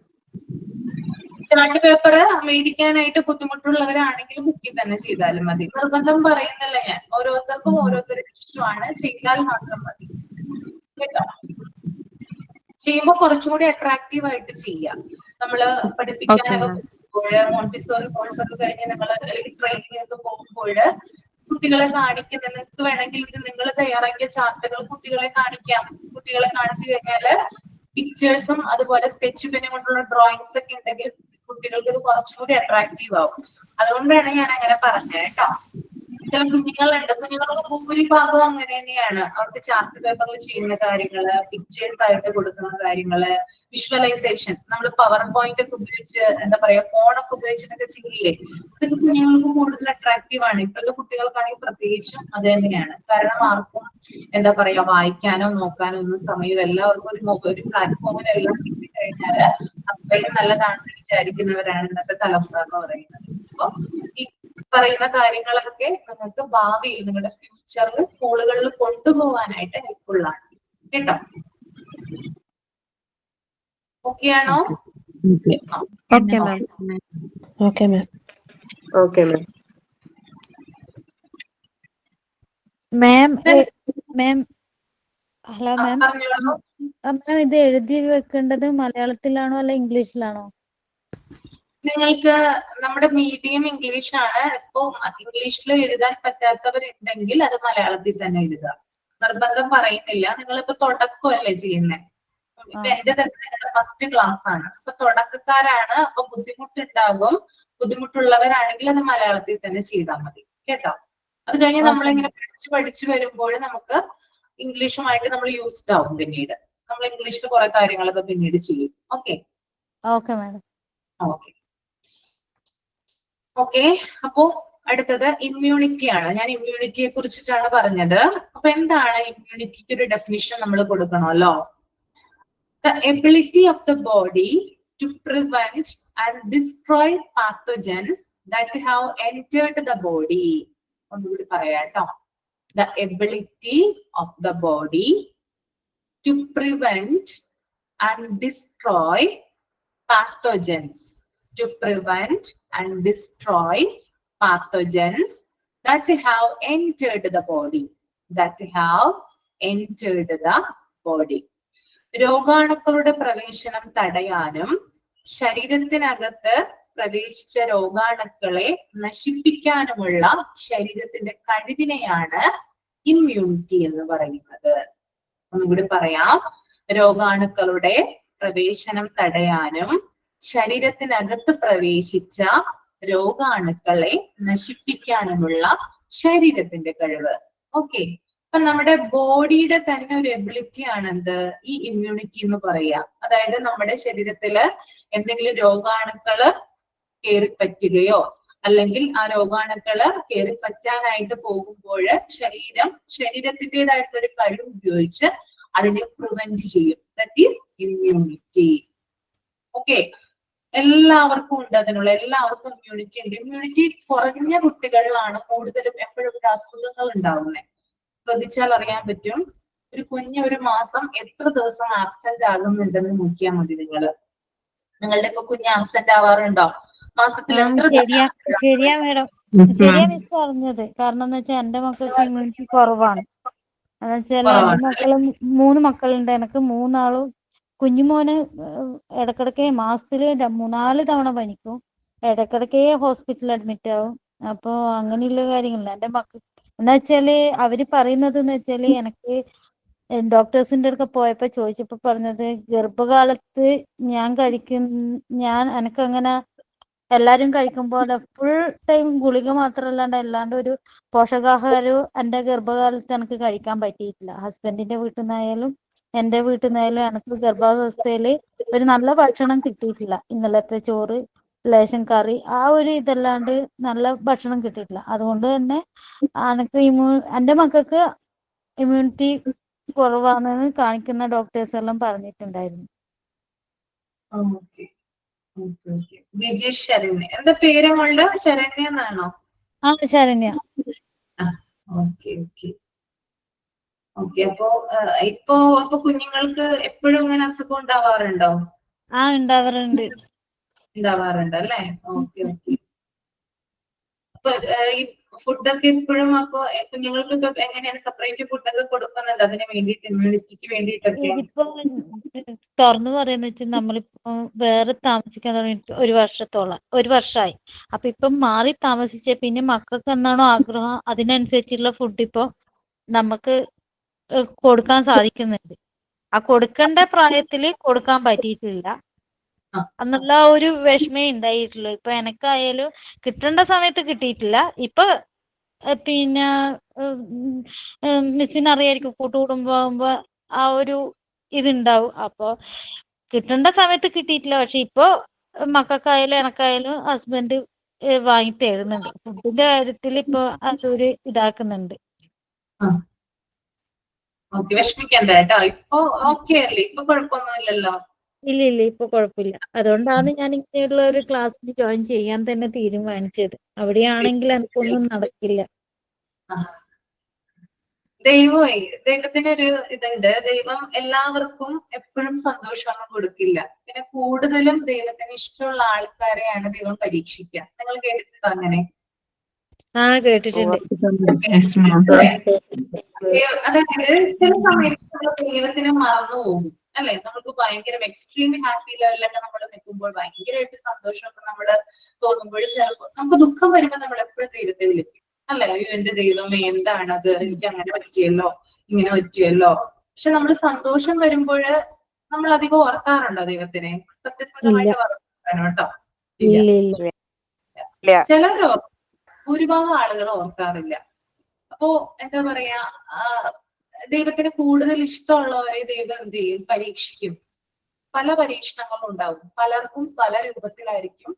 ചാർട്ട് പേപ്പർ മേടിക്കാനായിട്ട് ബുദ്ധിമുട്ടുള്ളവരാണെങ്കിൽ ബുക്കിൽ തന്നെ ചെയ്താലും മതി. നിർബന്ധം പറയുന്നില്ല ഞാൻ, ഓരോരുത്തർക്കും ഓരോരുത്തരുടെ ഇഷ്ടമാണ്, ചെയ്താൽ മാത്രം മതി കേട്ടോ. ചെയ്യുമ്പോൾ കുറച്ചുകൂടി അട്രാക്റ്റീവ് ആയിട്ട് ചെയ്യാം. നമ്മള് പഠിപ്പിക്കാനൊക്കെ പോകുമ്പോൾ, മോണ്ടിസോറി കോഴ്സ് ഒക്കെ കഴിഞ്ഞ് നിങ്ങൾ ട്രെയിനിങ് ഒക്കെ പോകുമ്പോൾ കുട്ടികളെ കാണിക്കുന്ന, നിങ്ങൾക്ക് വേണമെങ്കിൽ ഇത് നിങ്ങൾ തയ്യാറാക്കിയ ചാർട്ടുകൾ കുട്ടികളെ കാണിക്കാം. കുട്ടികളെ കാണിച്ചു കഴിഞ്ഞാല് പിക്ചേഴ്സും അതുപോലെ സ്കെച്ച് പെൻ കൊണ്ടുള്ള ഡ്രോയിങ്സ് ഒക്കെ ഉണ്ടെങ്കിൽ കുട്ടികൾക്ക് ഇത് കുറച്ചുകൂടി അട്രാക്റ്റീവ് ആവും. അതുകൊണ്ടാണ് ഞാൻ അങ്ങനെ പറഞ്ഞത് കേട്ടോ. ചില കുഞ്ഞുങ്ങളുണ്ട്, കുഞ്ഞുങ്ങൾക്ക് ഭൂരിഭാഗവും അങ്ങനെ തന്നെയാണ്. അവർക്ക് ചാർട്ട് പേപ്പറിൽ ചെയ്യുന്ന കാര്യങ്ങള്, പിക്ചേഴ്സ് ആയിട്ട് കൊടുക്കുന്ന കാര്യങ്ങള്, വിഷ്വലൈസേഷൻ, നമ്മൾ പവർ പോയിന്റ് ഒക്കെ ഉപയോഗിച്ച് എന്താ പറയാ ഫോണൊക്കെ ഉപയോഗിച്ചിട്ടൊക്കെ ചെയ്യില്ലേ, അതൊക്കെ കുഞ്ഞുങ്ങൾക്ക് കൂടുതൽ അട്രാക്റ്റീവ് ആണ്. ഇപ്പോഴത്തെ കുട്ടികൾക്കാണെങ്കിൽ പ്രത്യേകിച്ചും അത് തന്നെയാണ്. കാരണം ആർക്കും എന്താ പറയാ വായിക്കാനോ നോക്കാനോ ഒന്നും സമയം, എല്ലാവർക്കും ഒരു പ്ലാറ്റ്ഫോമിലെല്ലാം കിട്ടിക്കഴിഞ്ഞാല് അത്രയും നല്ലതാണെന്ന് വിചാരിക്കുന്നവരാണ് ഇന്നത്തെ തലമുറ എന്ന് പറയുന്നത്. അപ്പൊ ഈ പറയുന്ന കാര്യങ്ങളൊക്കെ നിങ്ങൾക്ക് ഭാവിയിൽ നിങ്ങളുടെ ഫ്യൂച്ചറിൽ സ്കൂളുകളിൽ കൊണ്ടുപോകാനായിട്ട് ഹെൽപ്ഫുൾ ആണ് കേട്ടോ. ഓക്കെ ആണോ? Okay ma'am. Okay ma'am. Okay ma'am. Ma'am ma'am hello ma'am. പറഞ്ഞോളൂ. മാം ഇത് എഴുതി വെക്കേണ്ടത് മലയാളത്തിലാണോ അല്ല ഇംഗ്ലീഷിലാണോ? നിങ്ങൾക്ക് നമ്മുടെ മീഡിയം ഇംഗ്ലീഷ് ആണ്. ഇപ്പൊ ഇംഗ്ലീഷിൽ എഴുതാൻ പറ്റാത്തവരുണ്ടെങ്കിൽ അത് മലയാളത്തിൽ തന്നെ എഴുതുക. നിർബന്ധം പറയുന്നില്ല. നിങ്ങളിപ്പോ തുടക്കമല്ലേ ചെയ്യുന്നത്. ഇപ്പൊ എന്റെ തന്നെ നിങ്ങളുടെ ഫസ്റ്റ് ക്ലാസ് ആണ്. അപ്പൊ തുടക്കക്കാരാണ്, അപ്പൊ ബുദ്ധിമുട്ടുണ്ടാകും. ബുദ്ധിമുട്ടുള്ളവരാണെങ്കിൽ അത് മലയാളത്തിൽ തന്നെ ചെയ്താൽ മതി കേട്ടോ. അത് കഴിഞ്ഞ് നമ്മളിങ്ങനെ പഠിച്ചു വരുമ്പോൾ നമുക്ക് ഇംഗ്ലീഷുമായിട്ട് നമ്മൾ യൂസ്ഡ് ആവും. പിന്നീട് നമ്മൾ ഇംഗ്ലീഷിൽ കുറെ കാര്യങ്ങളൊക്കെ പിന്നീട് ചെയ്യും. Okay okay madam. Okay okay. അപ്പോ അടുത്തത് ഇമ്മ്യൂണിറ്റി ആണ്. ഞാൻ ഇമ്മ്യൂണിറ്റിയെ കുറിച്ചിട്ടാണ് പറഞ്ഞത്. അപ്പൊ എന്താണ് ഇമ്മ്യൂണിറ്റിക്ക് ഒരു ഡെഫിനിഷൻ നമ്മൾ കൊടുക്കണമല്ലോ. The ability of the body to prevent and destroy pathogens that have entered the body. ഒന്നുകൂടി പറയാം കേട്ടോ. The ability of the body to prevent and destroy pathogens. To prevent and destroy pathogens that have entered the body. That have entered the body. രോഗാണുക്കളുടെ പ്രവേശനം തടയാനും ശരീരത്തിനകത്ത് പ്രവേശിച്ച രോഗാണുക്കളെ നശിപ്പിക്കാനുമുള്ള ശരീരത്തിന്റെ കഴിവിനെയാണ് immunity എന്ന് പറയുന്നത്. ഒന്നുകൂടി പറയാം. രോഗാണുക്കളുടെ പ്രവേശനം തടയാനും ശരീരത്തിനകത്ത് പ്രവേശിച്ച രോഗാണുക്കളെ നശിപ്പിക്കാനുമുള്ള ശരീരത്തിന്റെ കഴിവ്. ഓക്കെ. അപ്പൊ നമ്മുടെ ബോഡിയുടെ തന്നെ ഒരു എബിലിറ്റി ആണ് എന്ത്, ഈ ഇമ്മ്യൂണിറ്റി എന്ന് പറയാ. അതായത് നമ്മുടെ ശരീരത്തില് എന്തെങ്കിലും രോഗാണുക്കള് കയറിപ്പറ്റുകയോ അല്ലെങ്കിൽ ആ രോഗാണുക്കള് കയറിപ്പറ്റാനായിട്ട് പോകുമ്പോൾ ശരീരത്തിൻ്റെതായിട്ടുള്ള ഒരു കഴിവ് ഉപയോഗിച്ച് അതിനെ പ്രിവെന്റ് ചെയ്യും. That is immunity. ഓക്കെ. എല്ലാവർക്കും ഉണ്ട് അതിനുള്ള, എല്ലാവർക്കും ഇമ്മ്യൂണിറ്റി ഉണ്ട്. ഇമ്മ്യൂണിറ്റി കുറഞ്ഞ കുട്ടികളിലാണ് കൂടുതലും എപ്പോഴും ഒരു അസുഖങ്ങൾ ഉണ്ടാവുന്നത്. ശ്രദ്ധിച്ചാൽ അറിയാൻ പറ്റും. ഒരു കുഞ്ഞ് ഒരു മാസം എത്ര ദിവസം ആബ്സെന്റ് ആകുന്നുണ്ടെന്ന് നോക്കിയാൽ മതി. നിങ്ങളുടെ ഒക്കെ കുഞ്ഞ് ആബ്സെന്റ് ആവാറുണ്ടോ? മാസത്തിൽ എത്ര ശരിയാ മേഡം. ശരിയാ മിസ് പറഞ്ഞത്. കാരണം എന്ന് വെച്ചാൽ എന്റെ മക്കൾക്ക് ഇമ്മ്യൂണിറ്റി കുറവാണ്. എന്ന് വെച്ചാൽ എന്റെ മക്കള് 3 മക്കളുണ്ട്. എനിക്ക് 3 കുഞ്ഞുമോന് ഇടക്കിടക്ക് മാസത്തില് 3-4 തവണ പനിക്കും. ഇടക്കിടക്കേ ഹോസ്പിറ്റലിൽ അഡ്മിറ്റ് ആവും. അപ്പൊ അങ്ങനെയുള്ള കാര്യങ്ങളില്ല എന്റെ മക്കൾ. എന്താ വെച്ചാല് അവര് പറയുന്നത് എന്ന് വെച്ചാല്, എനിക്ക് ഡോക്ടേഴ്സിന്റെ അടുക്ക പോയപ്പോ ചോദിച്ചപ്പോ പറഞ്ഞത്, ഗർഭകാലത്ത് എനക്കങ്ങനെ എല്ലാരും കഴിക്കും പോലെ ഫുൾ ടൈം ഗുളിക മാത്രമല്ലാണ്ട് ഒരു പോഷകാഹാരവും എന്റെ ഗർഭകാലത്ത് എനിക്ക് കഴിക്കാൻ പറ്റിയിട്ടില്ല. ഹസ്ബൻഡിന്റെ വീട്ടിൽ നിന്നായാലും എന്റെ വീട്ടിൽ നിന്നായാലും എനിക്ക് ഗർഭാവസ്ഥയില് ഒരു നല്ല ഭക്ഷണം കിട്ടിയിട്ടില്ല. ഇന്നലത്തെ ചോറ്, ലേശം കറി, ആ ഒരു ഇതല്ലാണ്ട് നല്ല ഭക്ഷണം കിട്ടിയിട്ടില്ല. അതുകൊണ്ട് തന്നെ എനിക്ക് എന്റെ മക്കൾക്ക് ഇമ്മ്യൂണിറ്റി കുറവാണെന്ന് കാണിക്കുന്ന ഡോക്ടേഴ്സ് എല്ലാം പറഞ്ഞിട്ടുണ്ടായിരുന്നു. വിജേഷ് ശരണ്യ. എന്താ പേര് മോളുടെ? ശരണ്യ എന്നാണോ? ആ ശരണ്യ. Okay okay okay. അപ്പൊ കുഞ്ഞുങ്ങൾക്ക് എപ്പോഴും ഇങ്ങനെ അസുഖം ഉണ്ടാവാറുണ്ടോ? ഉണ്ടാവാറുണ്ട്. ഉണ്ടാവാറുണ്ട് അല്ലേ? Okay okay. അപ്പൊ ഈ ഫുഡൊക്കെ എപ്പോഴും അപ്പൊ കുഞ്ഞുങ്ങൾക്ക് ഇപ്പൊ എങ്ങനെയാണ് സെപ്പറേറ്റ് ഫുഡൊക്കെ കൊടുക്കുന്നുണ്ട് അതിന് വേണ്ടിയിട്ട്, ഇമ്മ്യൂണിറ്റിക്ക് വേണ്ടിയിട്ടൊക്കെ? ഇതിപ്പോ തുറന്നു പറയുന്ന വെച്ചാൽ നമ്മളിപ്പോ വേറെ താമസിക്കാൻ തുടങ്ങിയിട്ട് 1 വർഷമായി. അപ്പൊ ഇപ്പം മാറി താമസിച്ച പിന്നെ മക്കൾക്ക് എന്താണോ ആഗ്രഹം അതിനനുസരിച്ചുള്ള ഫുഡ് ഇപ്പൊ നമുക്ക് കൊടുക്കാൻ സാധിക്കുന്നുണ്ട്. ആ കൊടുക്കേണ്ട പ്രായത്തില് കൊടുക്കാൻ പറ്റിയിട്ടില്ല എന്നുള്ള ഒരു വിഷമേ ഉണ്ടായിട്ടുള്ളൂ. ഇപ്പൊ എനക്കായാലും കിട്ടേണ്ട സമയത്ത് കിട്ടിയിട്ടില്ല. ഇപ്പൊ പിന്നെ മിസ്സിന് അറിയായിരിക്കും കൂട്ടുകുടുംബമാകുമ്പോ ആ ഒരു ഇതുണ്ടാവും. അപ്പൊ കിട്ടേണ്ട സമയത്ത് കിട്ടിയിട്ടില്ല. പക്ഷെ ഇപ്പൊ മക്കൾക്കായാലും എനക്കായാലും ഹസ്ബൻഡ് വാങ്ങി തരുന്നുണ്ട്. ഫുഡിന്റെ കാര്യത്തിൽ ഇപ്പൊ അതൊരു ഇതാക്കുന്നുണ്ട്. ഓക്കെ, വിഷമിക്കണ്ട കേട്ടോ. ഇപ്പൊ ഓക്കെ അല്ലേ? ഇപ്പൊ കുഴപ്പമൊന്നുമില്ലല്ലോ. ഇല്ല ഇപ്പൊ കുഴപ്പമില്ല. അതുകൊണ്ടാണ് ഞാൻ ഇങ്ങനെയുള്ള ഒരു ക്ലാസ്സിൽ ജോയിൻ ചെയ്യാൻ തന്നെ തീരുമാനിച്ചത്. അവിടെയാണെങ്കിൽ എനിക്കൊന്നും നടക്കില്ല. ദൈവത്തിനൊരു ഇതുണ്ട്. ദൈവം എല്ലാവർക്കും എപ്പോഴും സന്തോഷമൊന്നും കൊടുക്കില്ല. പിന്നെ കൂടുതലും ദൈവത്തിന് ഇഷ്ടമുള്ള ആൾക്കാരെയാണ് ദൈവം പരീക്ഷിക്കുക. നിങ്ങൾ കേട്ടിട്ടുണ്ടോ അങ്ങനെ? കേട്ടിട്ടുണ്ട്. അതായത് ചില സമയത്ത് നമ്മൾ ദൈവത്തിനെ മറന്നു പോകും അല്ലെ? നമുക്ക് ഭയങ്കര എക്സ്ട്രീം ഹാപ്പി ലെവലിലൊക്കെ നമ്മൾ നിൽക്കുമ്പോൾ, ഭയങ്കരമായിട്ട് സന്തോഷമൊക്കെ നമ്മള് തോന്നുമ്പോൾ, ചിലപ്പോൾ നമുക്ക് ദുഃഖം വരുമ്പോൾ നമ്മൾ എപ്പോഴും ദൈവത്തെ വിളിക്കും അല്ലെ? അയ്യോ എന്റെ ദൈവമേ എന്താണത്, എനിക്ക് അങ്ങനെ പറ്റിയല്ലോ, ഇങ്ങനെ പറ്റിയല്ലോ. പക്ഷെ നമ്മൾ സന്തോഷം വരുമ്പോൾ നമ്മൾ അധികം ഓർക്കാറുണ്ടോ ദൈവത്തിനെ? സത്യസന്ധമായിട്ട് ഓർക്കാനോ കേട്ടോ? ചിലരോ ഭൂരിഭാഗം ആളുകൾ ഓർക്കാറില്ല. അപ്പോ എന്താ പറയാ, ദൈവത്തിന് കൂടുതൽ ഇഷ്ടമുള്ളവരെ ദൈവം എന്ത് ചെയ്യും? പരീക്ഷിക്കും. പല പരീക്ഷണങ്ങളും ഉണ്ടാവും. പലർക്കും പല രൂപത്തിലായിരിക്കും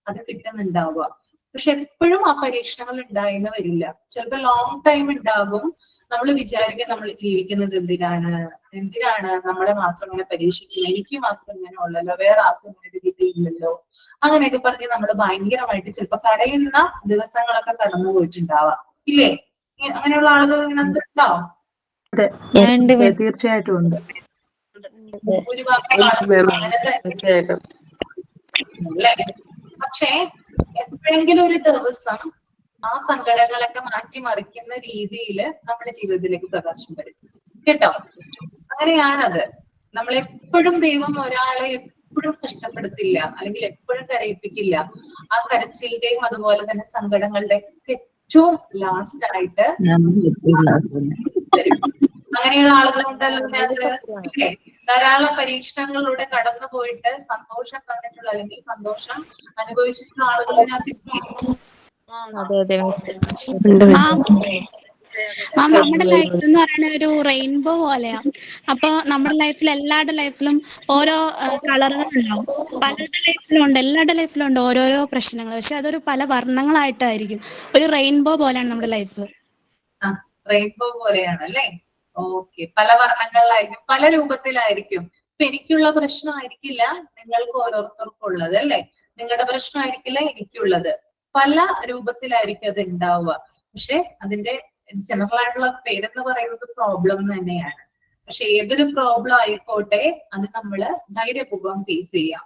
അത് കിട്ടുന്നുണ്ടാവുക. പക്ഷെ എപ്പോഴും ആ പരീക്ഷണങ്ങൾ ഉണ്ടായിന്ന് വരില്ല. ചിലപ്പോൾ ലോങ് ടൈം ഉണ്ടാകും. നമ്മൾ വിചാരിക്കും നമ്മൾ ജീവിക്കുന്നത് എന്തിനാണ് നമ്മളെ മാത്രം ഇങ്ങനെ പരീക്ഷിക്കുന്നത്, എനിക്ക് മാത്രം ഇങ്ങനെ ഉള്ളല്ലോ, വേറെ ആർക്കും ഇങ്ങനെ ഒരു വിധിയില്ലല്ലോ, അങ്ങനെയൊക്കെ പറഞ്ഞ് നമ്മൾ ഭയങ്കരമായിട്ട് ചിലപ്പോൾ കരയുന്ന ദിവസങ്ങളൊക്കെ കടന്നു പോയിട്ടുണ്ടാവാം. ഇല്ലേ? അങ്ങനെയുള്ള ആളുകൾ ഇങ്ങനത്തെ ഉണ്ടാവും. തീർച്ചയായിട്ടും ഉണ്ട്. ഭൂരിഭാഗം ആളുകൾ അങ്ങനെ തന്നെ. പക്ഷേ എപ്പോഴെങ്കിലും ഒരു ദിവസം ആ സങ്കടങ്ങളൊക്കെ മാറ്റിമറിക്കുന്ന രീതിയിൽ നമ്മുടെ ജീവിതത്തിലേക്ക് പ്രകാശം വരും കേട്ടോ. അങ്ങനെയാണത്. നമ്മളെപ്പോഴും ദൈവം ഒരാളെ എപ്പോഴും കഷ്ടപ്പെടുത്തില്ല, അല്ലെങ്കിൽ എപ്പോഴും കരയിപ്പിക്കില്ല. ആ കരച്ചിലിന്റെയും അതുപോലെ തന്നെ സങ്കടങ്ങളുടെ ഏറ്റവും ലാസ്റ്റ് ആയിട്ട് അങ്ങനെയുള്ള ആളുകളുണ്ടല്ലോ. ധാരാളം പരീക്ഷണങ്ങളിലൂടെ കടന്നു പോയിട്ട് സന്തോഷം തന്നിട്ടുള്ള, അല്ലെങ്കിൽ സന്തോഷം അനുഭവിച്ചിട്ടുള്ള ആളുകളിനകത്ത് നമ്മുടെ ലൈഫ് എന്ന് പറയുന്ന ഒരു റെയിൻബോ പോലെയാ. അപ്പൊ നമ്മുടെ ലൈഫിൽ എല്ലാവരുടെ ലൈഫിലും ഓരോ കളറുകൾ ഉണ്ടാവും. പലരുടെ ലൈഫിലും ഉണ്ട്, എല്ലാവരുടെ ലൈഫിലും ഉണ്ട് ഓരോരോ പ്രശ്നങ്ങൾ. പക്ഷെ അതൊരു പല വർണ്ണങ്ങളായിട്ടായിരിക്കും. ഒരു റെയിൻബോ പോലെയാണ് നമ്മുടെ ലൈഫ്. റെയിൻബോ പോലെയാണ് അല്ലേ? ഓക്കെ. പല വർണ്ണങ്ങളിലായിരിക്കും, പല രൂപത്തിലായിരിക്കും. ഇപ്പൊ എനിക്കുള്ള പ്രശ്നമായിരിക്കില്ല നിങ്ങൾക്ക് ഓരോരുത്തർക്കും ഉള്ളത് അല്ലെ? നിങ്ങളുടെ പ്രശ്നമായിരിക്കില്ല എനിക്കുള്ളത്. പല രൂപത്തിലായിരിക്കും അത് ഉണ്ടാവുക. പക്ഷെ അതിന്റെ ജനറൽ ആയിട്ടുള്ള പേരെന്ന് പറയുന്നത് പ്രോബ്ലം തന്നെയാണ്. പക്ഷെ ഏതൊരു പ്രോബ്ലം ആയിക്കോട്ടെ, അത് നമ്മള് ധൈര്യപൂർവ്വം ഫേസ് ചെയ്യാം.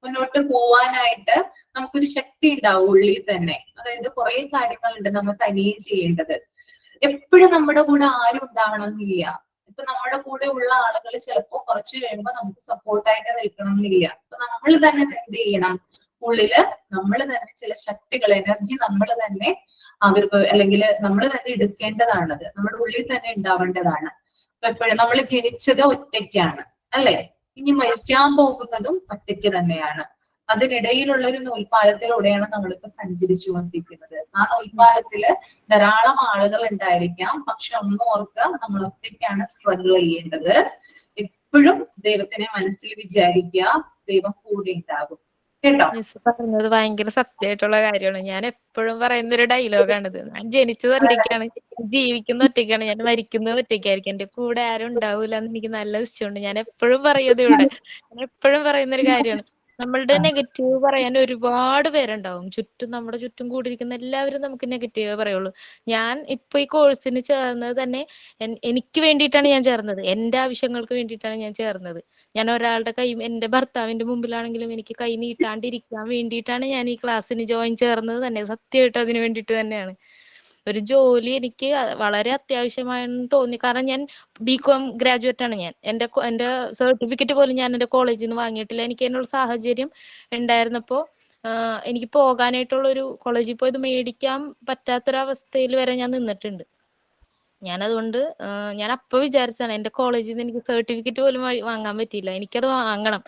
മുന്നോട്ട് പോവാനായിട്ട് നമുക്കൊരു ശക്തി ഉണ്ടാവും ഉള്ളിൽ തന്നെ. അതായത് കുറെ കാര്യങ്ങളുണ്ട് നമ്മൾ തനിയെ ചെയ്യേണ്ടത്. എപ്പോഴും നമ്മുടെ കൂടെ ആരും ഉണ്ടാവണം എന്നില്ല. ഇപ്പൊ നമ്മുടെ കൂടെ ഉള്ള ആളുകൾ ചിലപ്പോ കുറച്ച് കഴിയുമ്പോൾ നമുക്ക് സപ്പോർട്ടായിട്ട് നിൽക്കണം എന്നില്ല. അപ്പൊ നമ്മൾ തന്നെ എന്ത് ചെയ്യണം? ഉള്ളില് നമ്മൾ തന്നെ ചില ശക്തികൾ, എനർജി നമ്മൾ തന്നെ അല്ലെങ്കിൽ നമ്മൾ തന്നെ എടുക്കേണ്ടതാണത്. നമ്മുടെ ഉള്ളിൽ തന്നെ ഉണ്ടാവേണ്ടതാണ്. എപ്പോഴും നമ്മൾ ജനിച്ചത് ഒറ്റയ്ക്കാണ് അല്ലെ? ഇനി മരിക്കാൻ പോകുന്നതും ഒറ്റയ്ക്ക് തന്നെയാണ്. അതിനിടയിലുള്ള ഒരു നൂൽപ്പാലത്തിലൂടെയാണ് നമ്മളിപ്പോ സഞ്ചരിച്ചു കൊണ്ടിരിക്കുന്നത്. ആ നൂൽപ്പാലത്തില് ധാരാളം ആളുകൾ ഉണ്ടായിരിക്കാം. പക്ഷെ ഒന്നും ഓർക്കുക, നമ്മൾ ഒറ്റയ്ക്കാണ് സ്ട്രഗിൾ ചെയ്യേണ്ടത്. എപ്പോഴും ദൈവത്തിനെ മനസ്സിൽ വിചാരിക്കുക, ദൈവം കൂടെ ഉണ്ടാകും കേട്ടോ. മിസ് പറഞ്ഞത് ഭയങ്കര സത്യമായിട്ടുള്ള കാര്യമാണ്. ഞാൻ എപ്പോഴും പറയുന്ന ഒരു ഡയലോഗാണിത്. ഞാൻ ജനിച്ചത് ഒറ്റയ്ക്കാണ്, ജീവിക്കുന്ന ഒറ്റയ്ക്കാണ്, ഞാൻ മരിക്കുന്നത് ഒറ്റയ്ക്കായിരിക്കും, എന്റെ കൂടെ ആരും ഉണ്ടാവൂല എന്ന് എനിക്ക് നല്ല നിശ്ചയമുണ്ട്. ഞാൻ എപ്പോഴും പറയുന്നത് ഇവിടെ, ഞാൻ എപ്പോഴും പറയുന്ന ഒരു കാര്യമാണ്. നമ്മളുടെ നെഗറ്റീവ് പറയാൻ ഒരുപാട് പേരുണ്ടാവും ചുറ്റും. നമ്മുടെ ചുറ്റും കൂടിയിരിക്കുന്ന എല്ലാവരും നമുക്ക് നെഗറ്റീവ് പറയുള്ളൂ. ഞാൻ ഇപ്പൊ ഈ കോഴ്സിന് ചേർന്നത് തന്നെ എനിക്ക് വേണ്ടിയിട്ടാണ് ഞാൻ ചേർന്നത്. എന്റെ ആവശ്യങ്ങൾക്ക് വേണ്ടിയിട്ടാണ് ഞാൻ ചേർന്നത്. ഞാൻ ഒരാളുടെ കൈ, എന്റെ ഭർത്താവിന്റെ മുമ്പിലാണെങ്കിലും എനിക്ക് കൈ നീട്ടാണ്ടിരിക്കാൻ വേണ്ടിയിട്ടാണ് ഞാൻ ഈ ക്ലാസ്സിന് ജോയിൻ ചേർന്നത് തന്നെ. സത്യമായിട്ട് അതിന് വേണ്ടിയിട്ട് തന്നെയാണ്. ഒരു ജോലി എനിക്ക് വളരെ അത്യാവശ്യമായെന്ന് തോന്നി. കാരണം ഞാൻ BCom ഗ്രാജുവേറ്റ് ആണ്. ഞാൻ എന്റെ സർട്ടിഫിക്കറ്റ് പോലും ഞാൻ എന്റെ കോളേജിൽ നിന്ന് വാങ്ങിയിട്ടില്ല. എനിക്ക് അതിനുള്ള സാഹചര്യം ഉണ്ടായിരുന്നപ്പോ എനിക്ക് പോകാനായിട്ടുള്ള ഒരു കോളേജിൽ പോയത് മേടിക്കാൻ പറ്റാത്തൊരവസ്ഥയിൽ വരെ ഞാൻ നിന്നിട്ടുണ്ട്. ഞാനതുകൊണ്ട് ഞാൻ അപ്പൊ വിചാരിച്ചാണ് എന്റെ കോളേജിൽ നിന്ന് എനിക്ക് സർട്ടിഫിക്കറ്റ് പോലും വാങ്ങാൻ പറ്റിയില്ല. എനിക്കത് വാങ്ങണം.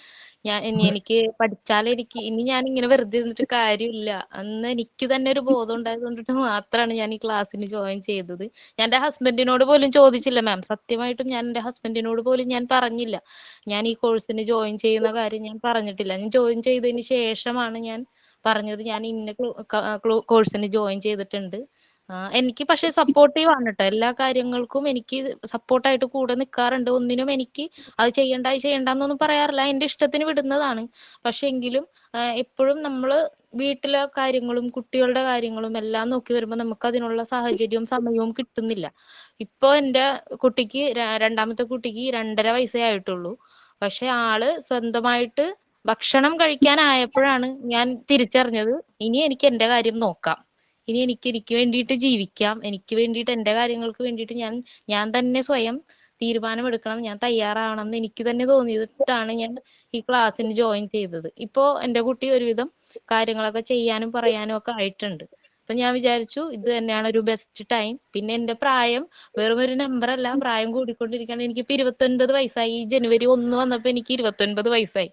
എനിക്ക് പഠിച്ചാലേ ഇനി ഞാൻ ഇങ്ങനെ വെറുതെ ഇരുന്നിട്ട് കാര്യമില്ല. അന്ന് എനിക്ക് തന്നെ ഒരു ബോധം ഉണ്ടായത് കൊണ്ടിട്ട് മാത്രമാണ് ഞാൻ ഈ ക്ലാസ്സിന് ജോയിൻ ചെയ്തത്. ഞാൻ എന്റെ ഹസ്ബൻഡിനോട് പോലും ചോദിച്ചില്ല മാം. സത്യമായിട്ടും ഞാൻ എന്റെ ഹസ്ബൻഡിനോട് പോലും ഞാൻ പറഞ്ഞില്ല. ഞാൻ ഈ കോഴ്സിന് ജോയിൻ ചെയ്യുന്ന കാര്യം ഞാൻ പറഞ്ഞിട്ടില്ല. ഞാൻ ജോയിൻ ചെയ്തതിന് ശേഷമാണ് ഞാൻ പറഞ്ഞത് ഞാൻ ഇന്ന കോഴ്സിന് ജോയിൻ ചെയ്തിട്ടുണ്ട്. എനിക്ക് പക്ഷെ സപ്പോർട്ടീവ് ആണ് കേട്ടോ. എല്ലാ കാര്യങ്ങൾക്കും എനിക്ക് സപ്പോർട്ടായിട്ട് കൂടെ നിൽക്കാറുണ്ട്. ഒന്നിനും എനിക്ക് അത് ചെയ്യണ്ടെന്നൊന്നും പറയാറില്ല. എന്റെ ഇഷ്ടത്തിന് വിടുന്നതാണ്. പക്ഷെ എങ്കിലും എപ്പോഴും നമ്മള് വീട്ടിലെ കാര്യങ്ങളും കുട്ടികളുടെ കാര്യങ്ങളും എല്ലാം നോക്കി വരുമ്പോൾ നമുക്ക് അതിനുള്ള സാഹചര്യവും സമയവും കിട്ടുന്നില്ല. ഇപ്പൊ എന്റെ കുട്ടിക്ക് രണ്ടാമത്തെ കുട്ടിക്ക് 2.5 വയസ്സേ ആയിട്ടുള്ളൂ. പക്ഷെ ആള് സ്വന്തമായിട്ട് ഭക്ഷണം കഴിക്കാനായപ്പോഴാണ് ഞാൻ തിരിച്ചറിഞ്ഞത് ഇനി എനിക്ക് എന്റെ കാര്യം നോക്കാം. ഇനി എനിക്ക് വേണ്ടിയിട്ട് ജീവിക്കാം. എനിക്ക് വേണ്ടിയിട്ട് എന്റെ കാര്യങ്ങൾക്ക് വേണ്ടിയിട്ട് ഞാൻ തന്നെ സ്വയം തീരുമാനമെടുക്കണം. ഞാൻ തയ്യാറാവണം എന്ന് എനിക്ക് തന്നെ തോന്നിയിട്ടാണ് ഞാൻ ഈ ക്ലാസ്സിന് ജോയിൻ ചെയ്തത്. ഇപ്പോ എന്റെ കുട്ടി ഒരുവിധം കാര്യങ്ങളൊക്കെ ചെയ്യാനും പറയാനും ഒക്കെ ആയിട്ടുണ്ട്. അപ്പൊ ഞാൻ വിചാരിച്ചു ഇത് തന്നെയാണ് ഒരു ബെസ്റ്റ് ടൈം. പിന്നെ എന്റെ പ്രായം വെറും ഒരു നമ്പർ അല്ല, പ്രായം കൂടിക്കൊണ്ടിരിക്കുകയാണ്. എനിക്കിപ്പോ 29 വയസ്സായി. ഈ ജനുവരി 1 വന്നപ്പോ എനിക്ക് 29 വയസ്സായി.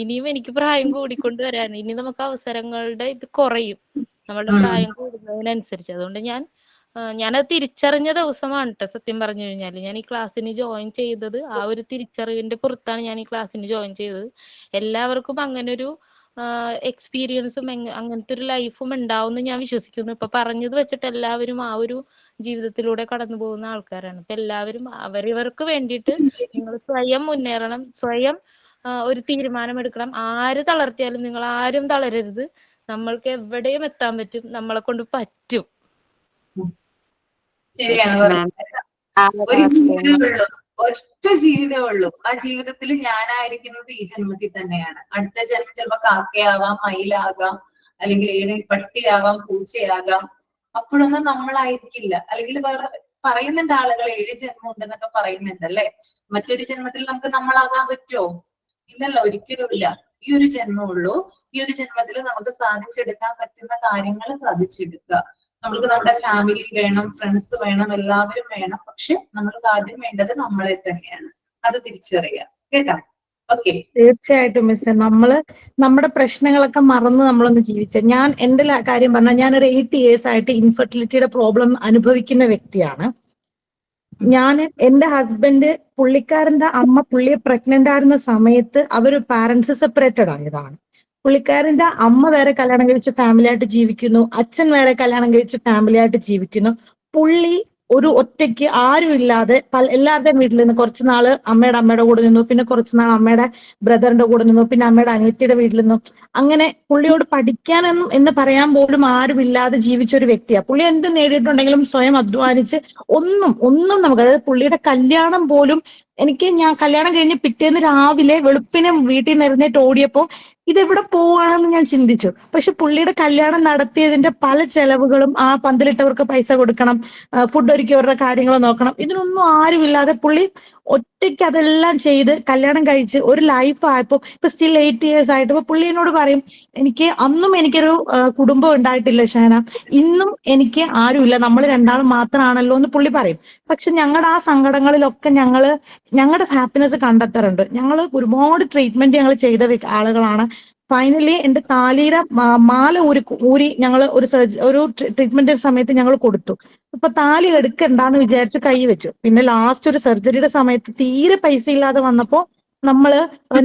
ഇനിയും എനിക്ക് പ്രായം കൂടിക്കൊണ്ട് വരാണ്. ഇനി നമുക്ക് അവസരങ്ങളുടെ ഇത് കുറയും നമ്മളുടെ പ്രായം കൂടുന്നതിനനുസരിച്ച്. അതുകൊണ്ട് ഞാനത് തിരിച്ചറിഞ്ഞ ദിവസമാണ് കേട്ടോ സത്യം പറഞ്ഞു കഴിഞ്ഞാൽ. ഞാൻ ഈ ക്ലാസ്സിന് ജോയിൻ ചെയ്തത് ആ ഒരു തിരിച്ചറിവിന്റെ പുറത്താണ് ഞാൻ ഈ ക്ലാസ്സിന് ജോയിൻ ചെയ്തത്. എല്ലാവർക്കും അങ്ങനെ ഒരു എക്സ്പീരിയൻസും അങ്ങനത്തെ ഒരു ലൈഫും ഉണ്ടാവും ഞാൻ വിശ്വസിക്കുന്നു. ഇപ്പൊ പറഞ്ഞത് വെച്ചിട്ട് എല്ലാവരും ആ ഒരു ജീവിതത്തിലൂടെ കടന്നു പോകുന്ന ആൾക്കാരാണ്. അപ്പൊ എല്ലാവരും അവരവർക്ക് വേണ്ടിയിട്ട് നിങ്ങൾ സ്വയം മുന്നേറണം. സ്വയം ഒരു തീരുമാനമെടുക്കണം. ആര് തളർത്തിയാലും നിങ്ങൾ ആരും തളരരുത്. നമ്മൾക്ക് എവിടെയും എത്താൻ പറ്റും. നമ്മളെ കൊണ്ട് പറ്റും. ശരിയാണ് ഒരു ജീവിതമേ ഉള്ളൂ, ഒറ്റ ജീവിതമേ ഉള്ളൂ. ആ ജീവിതത്തിൽ ഞാനായിരിക്കുന്നത് ഈ ജന്മത്തിൽ തന്നെയാണ്. അടുത്ത ജന്മം ചിലപ്പോ കാക്കയാവാം, മയിലാകാം, അല്ലെങ്കിൽ ഏതെങ്കിലും പട്ടിയാവാം, പൂച്ചയാകാം. അപ്പോഴൊന്നും നമ്മളായിരിക്കില്ല. അല്ലെങ്കിൽ വേറെ പറയുന്നുണ്ട് ആളുകൾ 7 ജന്മം ഉണ്ടെന്നൊക്കെ പറയുന്നുണ്ട് അല്ലെ. മറ്റൊരു ജന്മത്തിൽ നമുക്ക് നമ്മളാകാൻ പറ്റുമോ? ഇല്ലല്ലോ, ഒരിക്കലും ഇല്ല. ഈ ഒരു ജന്മമുള്ളൂ. ഈ ഒരു ജന്മത്തിൽ നമുക്ക് സാധിച്ചെടുക്കാൻ പറ്റുന്ന കാര്യങ്ങൾ സാധിച്ചെടുക്കുക. നമ്മൾക്ക് നമ്മുടെ ഫാമിലി വേണം, ഫ്രണ്ട്സ് വേണം, എല്ലാവരും വേണം. പക്ഷെ നമ്മൾക്ക് ആദ്യം വേണ്ടത് നമ്മളെ തന്നെയാണ്. അത് തിരിച്ചറിയുക കേട്ടോ. ഓക്കെ, തീർച്ചയായിട്ടും മിസ്സേ. നമ്മുടെ പ്രശ്നങ്ങളൊക്കെ മറന്ന് നമ്മളൊന്ന് ജീവിച്ച. ഞാൻ എന്റെ കാര്യം പറഞ്ഞാൽ ഞാനൊരു 8 years ആയിട്ട് ഇൻഫെർട്ടിലിറ്റിയുടെ പ്രോബ്ലം അനുഭവിക്കുന്ന വ്യക്തിയാണ്. എന്റെ ഹസ്ബൻഡ്, പുള്ളിക്കാരന്റെ അമ്മ പുള്ളിയെ പ്രഗ്നന്റ് ആയിരുന്ന സമയത്ത് അവര് പാരന്റ്സ് സെപ്പറേറ്റഡ് ആയതാണ്. പുള്ളിക്കാരന്റെ അമ്മ വേറെ കല്യാണം കഴിച്ച് ഫാമിലി ആയിട്ട് ജീവിക്കുന്നു, അച്ഛൻ വേറെ കല്യാണം കഴിച്ച് ഫാമിലി ആയിട്ട് ജീവിക്കുന്നു. പുള്ളി ഒരു ഒറ്റയ്ക്ക് ആരുമില്ലാതെ എല്ലാവരുടെയും വീട്ടിൽ നിന്ന് കുറച്ച് നാള് അമ്മയുടെ കൂടെ നിന്നു, പിന്നെ കുറച്ച് നാൾ അമ്മയുടെ ബ്രദറിന്റെ കൂടെ നിന്നു, പിന്നെ അമ്മയുടെ അനിയത്തിയുടെ വീട്ടിൽ നിന്നു. അങ്ങനെ പുള്ളിയോട് പഠിക്കാനെന്നും എന്ന് പറയാൻ പോലും ആരുമില്ലാതെ ജീവിച്ച ഒരു വ്യക്തിയാണ്. പുള്ളി എന്ത് നേടിയിട്ടുണ്ടെങ്കിലും സ്വയം അധ്വാനിച്ച് ഒന്നും നമുക്ക്, അതായത് പുള്ളിയുടെ കല്യാണം പോലും ഞാൻ കല്യാണം കഴിഞ്ഞ് പിറ്റേന്ന് രാവിലെ വെളുപ്പിനെ വീട്ടിൽ നിന്ന് എഴുന്നേറ്റ് ഓടിയപ്പോ ഇതെവിടെ പോവാണെന്ന് ഞാൻ ചിന്തിച്ചു. പക്ഷെ പുള്ളിയുടെ കല്യാണം നടത്തിയതിന്റെ പല ചെലവുകളും, ആ പന്തലിട്ടവർക്ക് പൈസ കൊടുക്കണം, ഫുഡ് ഒരുക്കിയവരുടെ കാര്യങ്ങൾ നോക്കണം, ഇതിനൊന്നും ആരുമില്ലാതെ പുള്ളി ഒറ്റയ്ക്ക് അതെല്ലാം ചെയ്ത് കല്യാണം കഴിച്ച് ഒരു ലൈഫ് ആയപ്പോ ഇപ്പൊ സ്റ്റിൽ 8 years ആയിട്ട് ഇപ്പൊ പുള്ളി എന്നോട് പറയും, അന്നും എനിക്കൊരു കുടുംബം ഉണ്ടായിട്ടില്ല ഷഹന, ഇന്നും എനിക്ക് ആരുമില്ല, നമ്മൾ രണ്ടാളും മാത്രമാണല്ലോ എന്ന് പുള്ളി പറയും. പക്ഷെ ഞങ്ങളുടെ ആ സങ്കടങ്ങളിലൊക്കെ ഞങ്ങളുടെ ഹാപ്പിനെസ് കണ്ടെത്താറുണ്ട്. ഞങ്ങൾ ഒരുപാട് ട്രീറ്റ്മെന്റ് ഞങ്ങൾ ചെയ്ത ആളുകളാണ്. ഫൈനലി എന്റെ താലിയുടെ മാല ഊരി ഞങ്ങൾ ഒരു ട്രീറ്റ്മെന്റ് സമയത്ത് ഞങ്ങൾ കൊടുത്തു. അപ്പൊ താലി എടുക്കണ്ടെന്ന് വിചാരിച്ചു കൈ വെച്ചു. പിന്നെ ലാസ്റ്റ് ഒരു സർജറിയുടെ സമയത്ത് തീരെ പൈസ ഇല്ലാതെ വന്നപ്പോ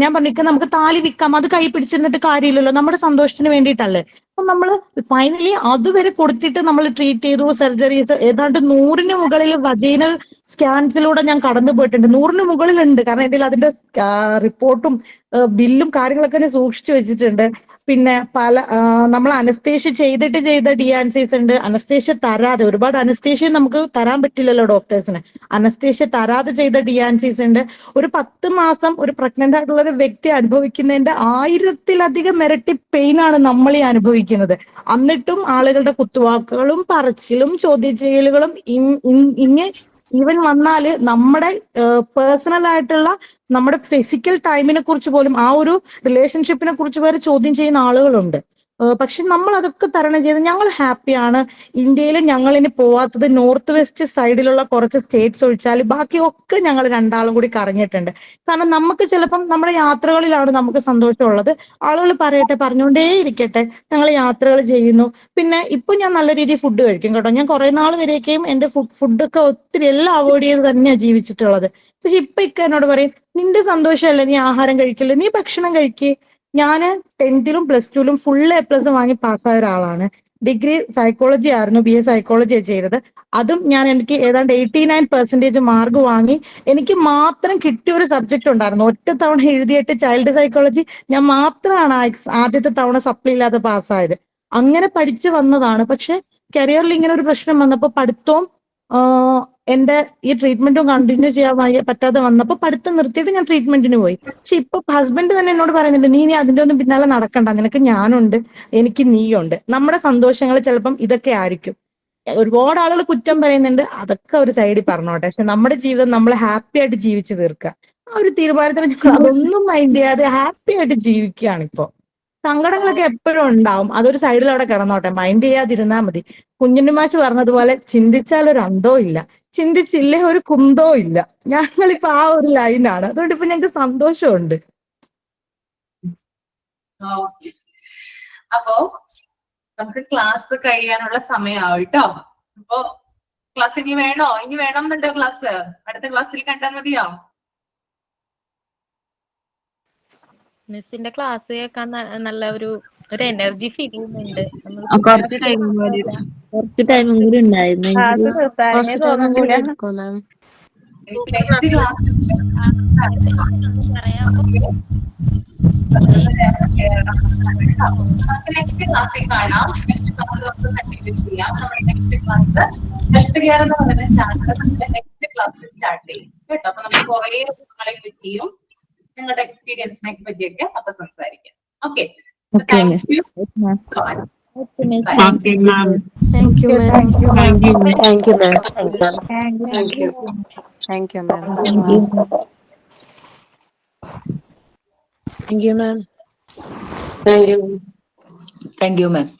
ഞാൻ പറഞ്ഞു നമുക്ക് താലി വിൽക്കാം, അത് കൈ പിടിച്ചിരുന്നിട്ട് കാര്യമില്ലല്ലോ, നമ്മുടെ സന്തോഷത്തിന് വേണ്ടിയിട്ടല്ലേ. അപ്പൊ നമ്മള് ഫൈനലി അതുവരെ കൊടുത്തിട്ട് നമ്മൾ ട്രീറ്റ് ചെയ്തു. സർജറീസ് ഏതാണ്ട് 100-ന് മുകളിൽ വജൈനൽ സ്കാൻസിലൂടെ ഞാൻ കടന്നു പോയിട്ടുണ്ട്. 100-ന് മുകളിലുണ്ട്. കാരണം എന്റെ അതിന്റെ റിപ്പോർട്ടും ബില്ലും കാര്യങ്ങളൊക്കെ ഞാൻ സൂക്ഷിച്ചു വെച്ചിട്ടുണ്ട്. പിന്നെ നമ്മൾ അനസ്തേഷ്യ ചെയ്ത ഡിയാൻസീസ് ഉണ്ട്, അനസ്തേഷ്യ തരാതെ, ഒരുപാട് അനസ്തേഷ്യ നമുക്ക് തരാൻ പറ്റില്ലല്ലോ ഡോക്ടേഴ്സിന്, അനസ്തേഷ്യ തരാതെ ചെയ്ത ഡിയാൻസീസ് ഉണ്ട്. ഒരു 10 മാസം ഒരു പ്രഗ്നന്റ് ആയിട്ടുള്ള ഒരു വ്യക്തി അനുഭവിക്കുന്നതിന്റെ 1000-ത്തിലധികം ഇരട്ടി പെയിൻ ആണ് നമ്മൾ ഈ അനുഭവിക്കുന്നത്. എന്നിട്ടും ആളുകളുടെ കുത്തുവാക്കുകളും പറച്ചിലും ചോദ്യം ചെയ്യലുകളും ഈവൻ വന്നാല് നമ്മുടെ പേഴ്സണൽ ആയിട്ടുള്ള നമ്മുടെ ഫിസിക്കൽ ടൈമിനെ കുറിച്ച് പോലും, ആ ഒരു റിലേഷൻഷിപ്പിനെ കുറിച്ച് വരെ ചോദ്യം ചെയ്യുന്ന ആളുകളുണ്ട്. പക്ഷെ നമ്മൾ അതൊക്കെ തരണം ചെയ്ത് ഞങ്ങൾ ഹാപ്പിയാണ്. ഇന്ത്യയിൽ ഞങ്ങൾ ഇനി പോവാത്തത് നോർത്ത് വെസ്റ്റ് സൈഡിലുള്ള കുറച്ച് സ്റ്റേറ്റ്സ് ഒഴിച്ചാൽ ബാക്കിയൊക്കെ ഞങ്ങൾ രണ്ടാളും കൂടി കറങ്ങിയിട്ടുണ്ട്. കാരണം നമുക്ക് ചിലപ്പം നമ്മുടെ യാത്രകളിലാണ് നമുക്ക് സന്തോഷമുള്ളത്. ആളുകൾ പറയട്ടെ, പറഞ്ഞുകൊണ്ടേ ഇരിക്കട്ടെ, ഞങ്ങൾ യാത്രകൾ ചെയ്യുന്നു. പിന്നെ ഇപ്പൊ ഞാൻ നല്ല രീതിയിൽ ഫുഡ് കഴിക്കും കേട്ടോ. ഞാൻ കുറെ നാൾ വരെയൊക്കെയും എന്റെ ഫുഡൊക്കെ ഒത്തിരി എല്ലാം അവോയ്ഡ് ചെയ്ത് തന്നെയാണ് ജീവിച്ചിട്ടുള്ളത്. പക്ഷെ ഇപ്പൊ ഇക്ക എന്നോട് പറയും, നിന്റെ സന്തോഷമല്ലേ നീ ആഹാരം കഴിക്കില്ല, നീ ഭക്ഷണം കഴിക്കേ. ഞാന് 10th-ലും +2-ലും ഫുൾ A+ വാങ്ങി പാസ്സായ ഒരാളാണ്. ഡിഗ്രി സൈക്കോളജി ആയിരുന്നു, BA സൈക്കോളജിയാണ് ചെയ്തത്. അതും എനിക്ക് ഏതാണ്ട് 89% മാർക്ക് വാങ്ങി. എനിക്ക് മാത്രം കിട്ടിയ ഒരു സബ്ജക്ട് ഉണ്ടായിരുന്നു, ഒറ്റ തവണ എഴുതിയിട്ട് ചൈൽഡ് സൈക്കോളജി ഞാൻ മാത്രമാണ് ആദ്യത്തെ തവണ സപ്ലി ഇല്ലാതെ പാസ്സായത്. അങ്ങനെ പഠിച്ചു വന്നതാണ്. പക്ഷെ കരിയറിൽ ഇങ്ങനെ ഒരു പ്രശ്നം വന്നപ്പോൾ പഠിത്തവും എന്റെ ഈ ട്രീറ്റ്മെന്റും കണ്ടിന്യൂ ചെയ്യാൻ പറ്റാതെ വന്നപ്പോൾ പഠിത്തം നിർത്തിയിട്ട് ഞാൻ ട്രീറ്റ്മെന്റിന് പോയി. പക്ഷെ ഇപ്പൊ ഹസ്ബൻഡ് തന്നെ എന്നോട് പറയുന്നുണ്ട്, നീ ഇനി അതിന്റെ ഒന്നും പിന്നാലെ നടക്കണ്ട, നിനക്ക് ഞാനുണ്ട്, എനിക്ക് നീയുണ്ട്. നമ്മുടെ സന്തോഷങ്ങൾ ചിലപ്പം ഇതൊക്കെ ആയിരിക്കും. ഒരുപാട് ആളുകൾ കുറ്റം പറയുന്നുണ്ട്, അതൊക്കെ ഒരു സൈഡിൽ പറഞ്ഞോട്ടെ. പക്ഷെ നമ്മുടെ ജീവിതം നമ്മൾ ഹാപ്പി ആയിട്ട് ജീവിച്ചു തീർക്കുക, ആ ഒരു തീരുമാനത്തിൽ ഞങ്ങൾ അതൊന്നും മൈൻഡ് ചെയ്യാതെ ഹാപ്പി ആയിട്ട് ജീവിക്കുകയാണ് ഇപ്പൊ. സങ്കടങ്ങളൊക്കെ എപ്പോഴും ഉണ്ടാവും, അതൊരു സൈഡിൽ അവിടെ കിടന്നോട്ടെ, മൈൻഡ് ചെയ്യാതിരുന്നാ മതി. കുഞ്ഞുണ്ണിമാച്ച് പറഞ്ഞതുപോലെ ചിന്തിച്ചാൽ ഒരു അന്തോ ഇല്ല, ചിന്തിച്ചില്ലേ ഒരു കുന്തോ ഇല്ല. ഞങ്ങളിപ്പോ ആ ഒരു ലൈനാണ്. അതുകൊണ്ട് ഇപ്പൊ ഞങ്ങൾക്ക് സന്തോഷമുണ്ട്. അപ്പോ നമുക്ക് ക്ലാസ് കഴിയാനുള്ള സമയമാവും കേട്ടോ. അപ്പോ ക്ലാസ് ഇനി വേണമെന്നുണ്ടോ? ക്ലാസ് അടുത്ത ക്ലാസ്സിൽ കണ്ടാൽ മതിയോ? മിസ്സിന്റെ ക്ലാസ് കേൾക്കാൻ നല്ല ഒരു എനർജി ഫീൽ ചെയ്യുന്നുണ്ട്. കുറച്ച് ടൈമും കൂടി ഉണ്ടായിരുന്നെങ്കിൽ കുറച്ച് ടൈമും കൂടി എടുക്കും മാം. നെക്സ്റ്റ് ക്ലാസ് നെക്സ്റ്റ് ക്ലാസ്സിൽ കാണാം. നെക്സ്റ്റ് ക്ലാസ്സിൽ നമുക്ക് കണ്ടിന്യൂ ചെയ്യാം. നമ്മുടെ നെക്സ്റ്റ് ക്ലാസ് ഹെൽത്ത് കെയർ എന്ന് പറയുന്ന ചാപ്റ്റർ നമ്മുടെ നെക്സ്റ്റ് ക്ലാസ്സിൽ സ്റ്റാർട്ട് ചെയ്യും കേട്ടോ. അപ്പൊ നമ്മൾ കുറെ ബുക്കുകളെ പറ്റിയും നിങ്ങളുടെ എക്സ്പീരിയൻസിനെ പറ്റിയൊക്കെ അപ്പൊ സംസാരിക്കാം. Okay, thank you so much. Thank you, ma'am. Thank you, ma'am. Thank you, ma'am. Thank you, ma'am. Thank you. Thank you, ma'am. Thank you, ma'am. Thank you. Thank you, ma'am.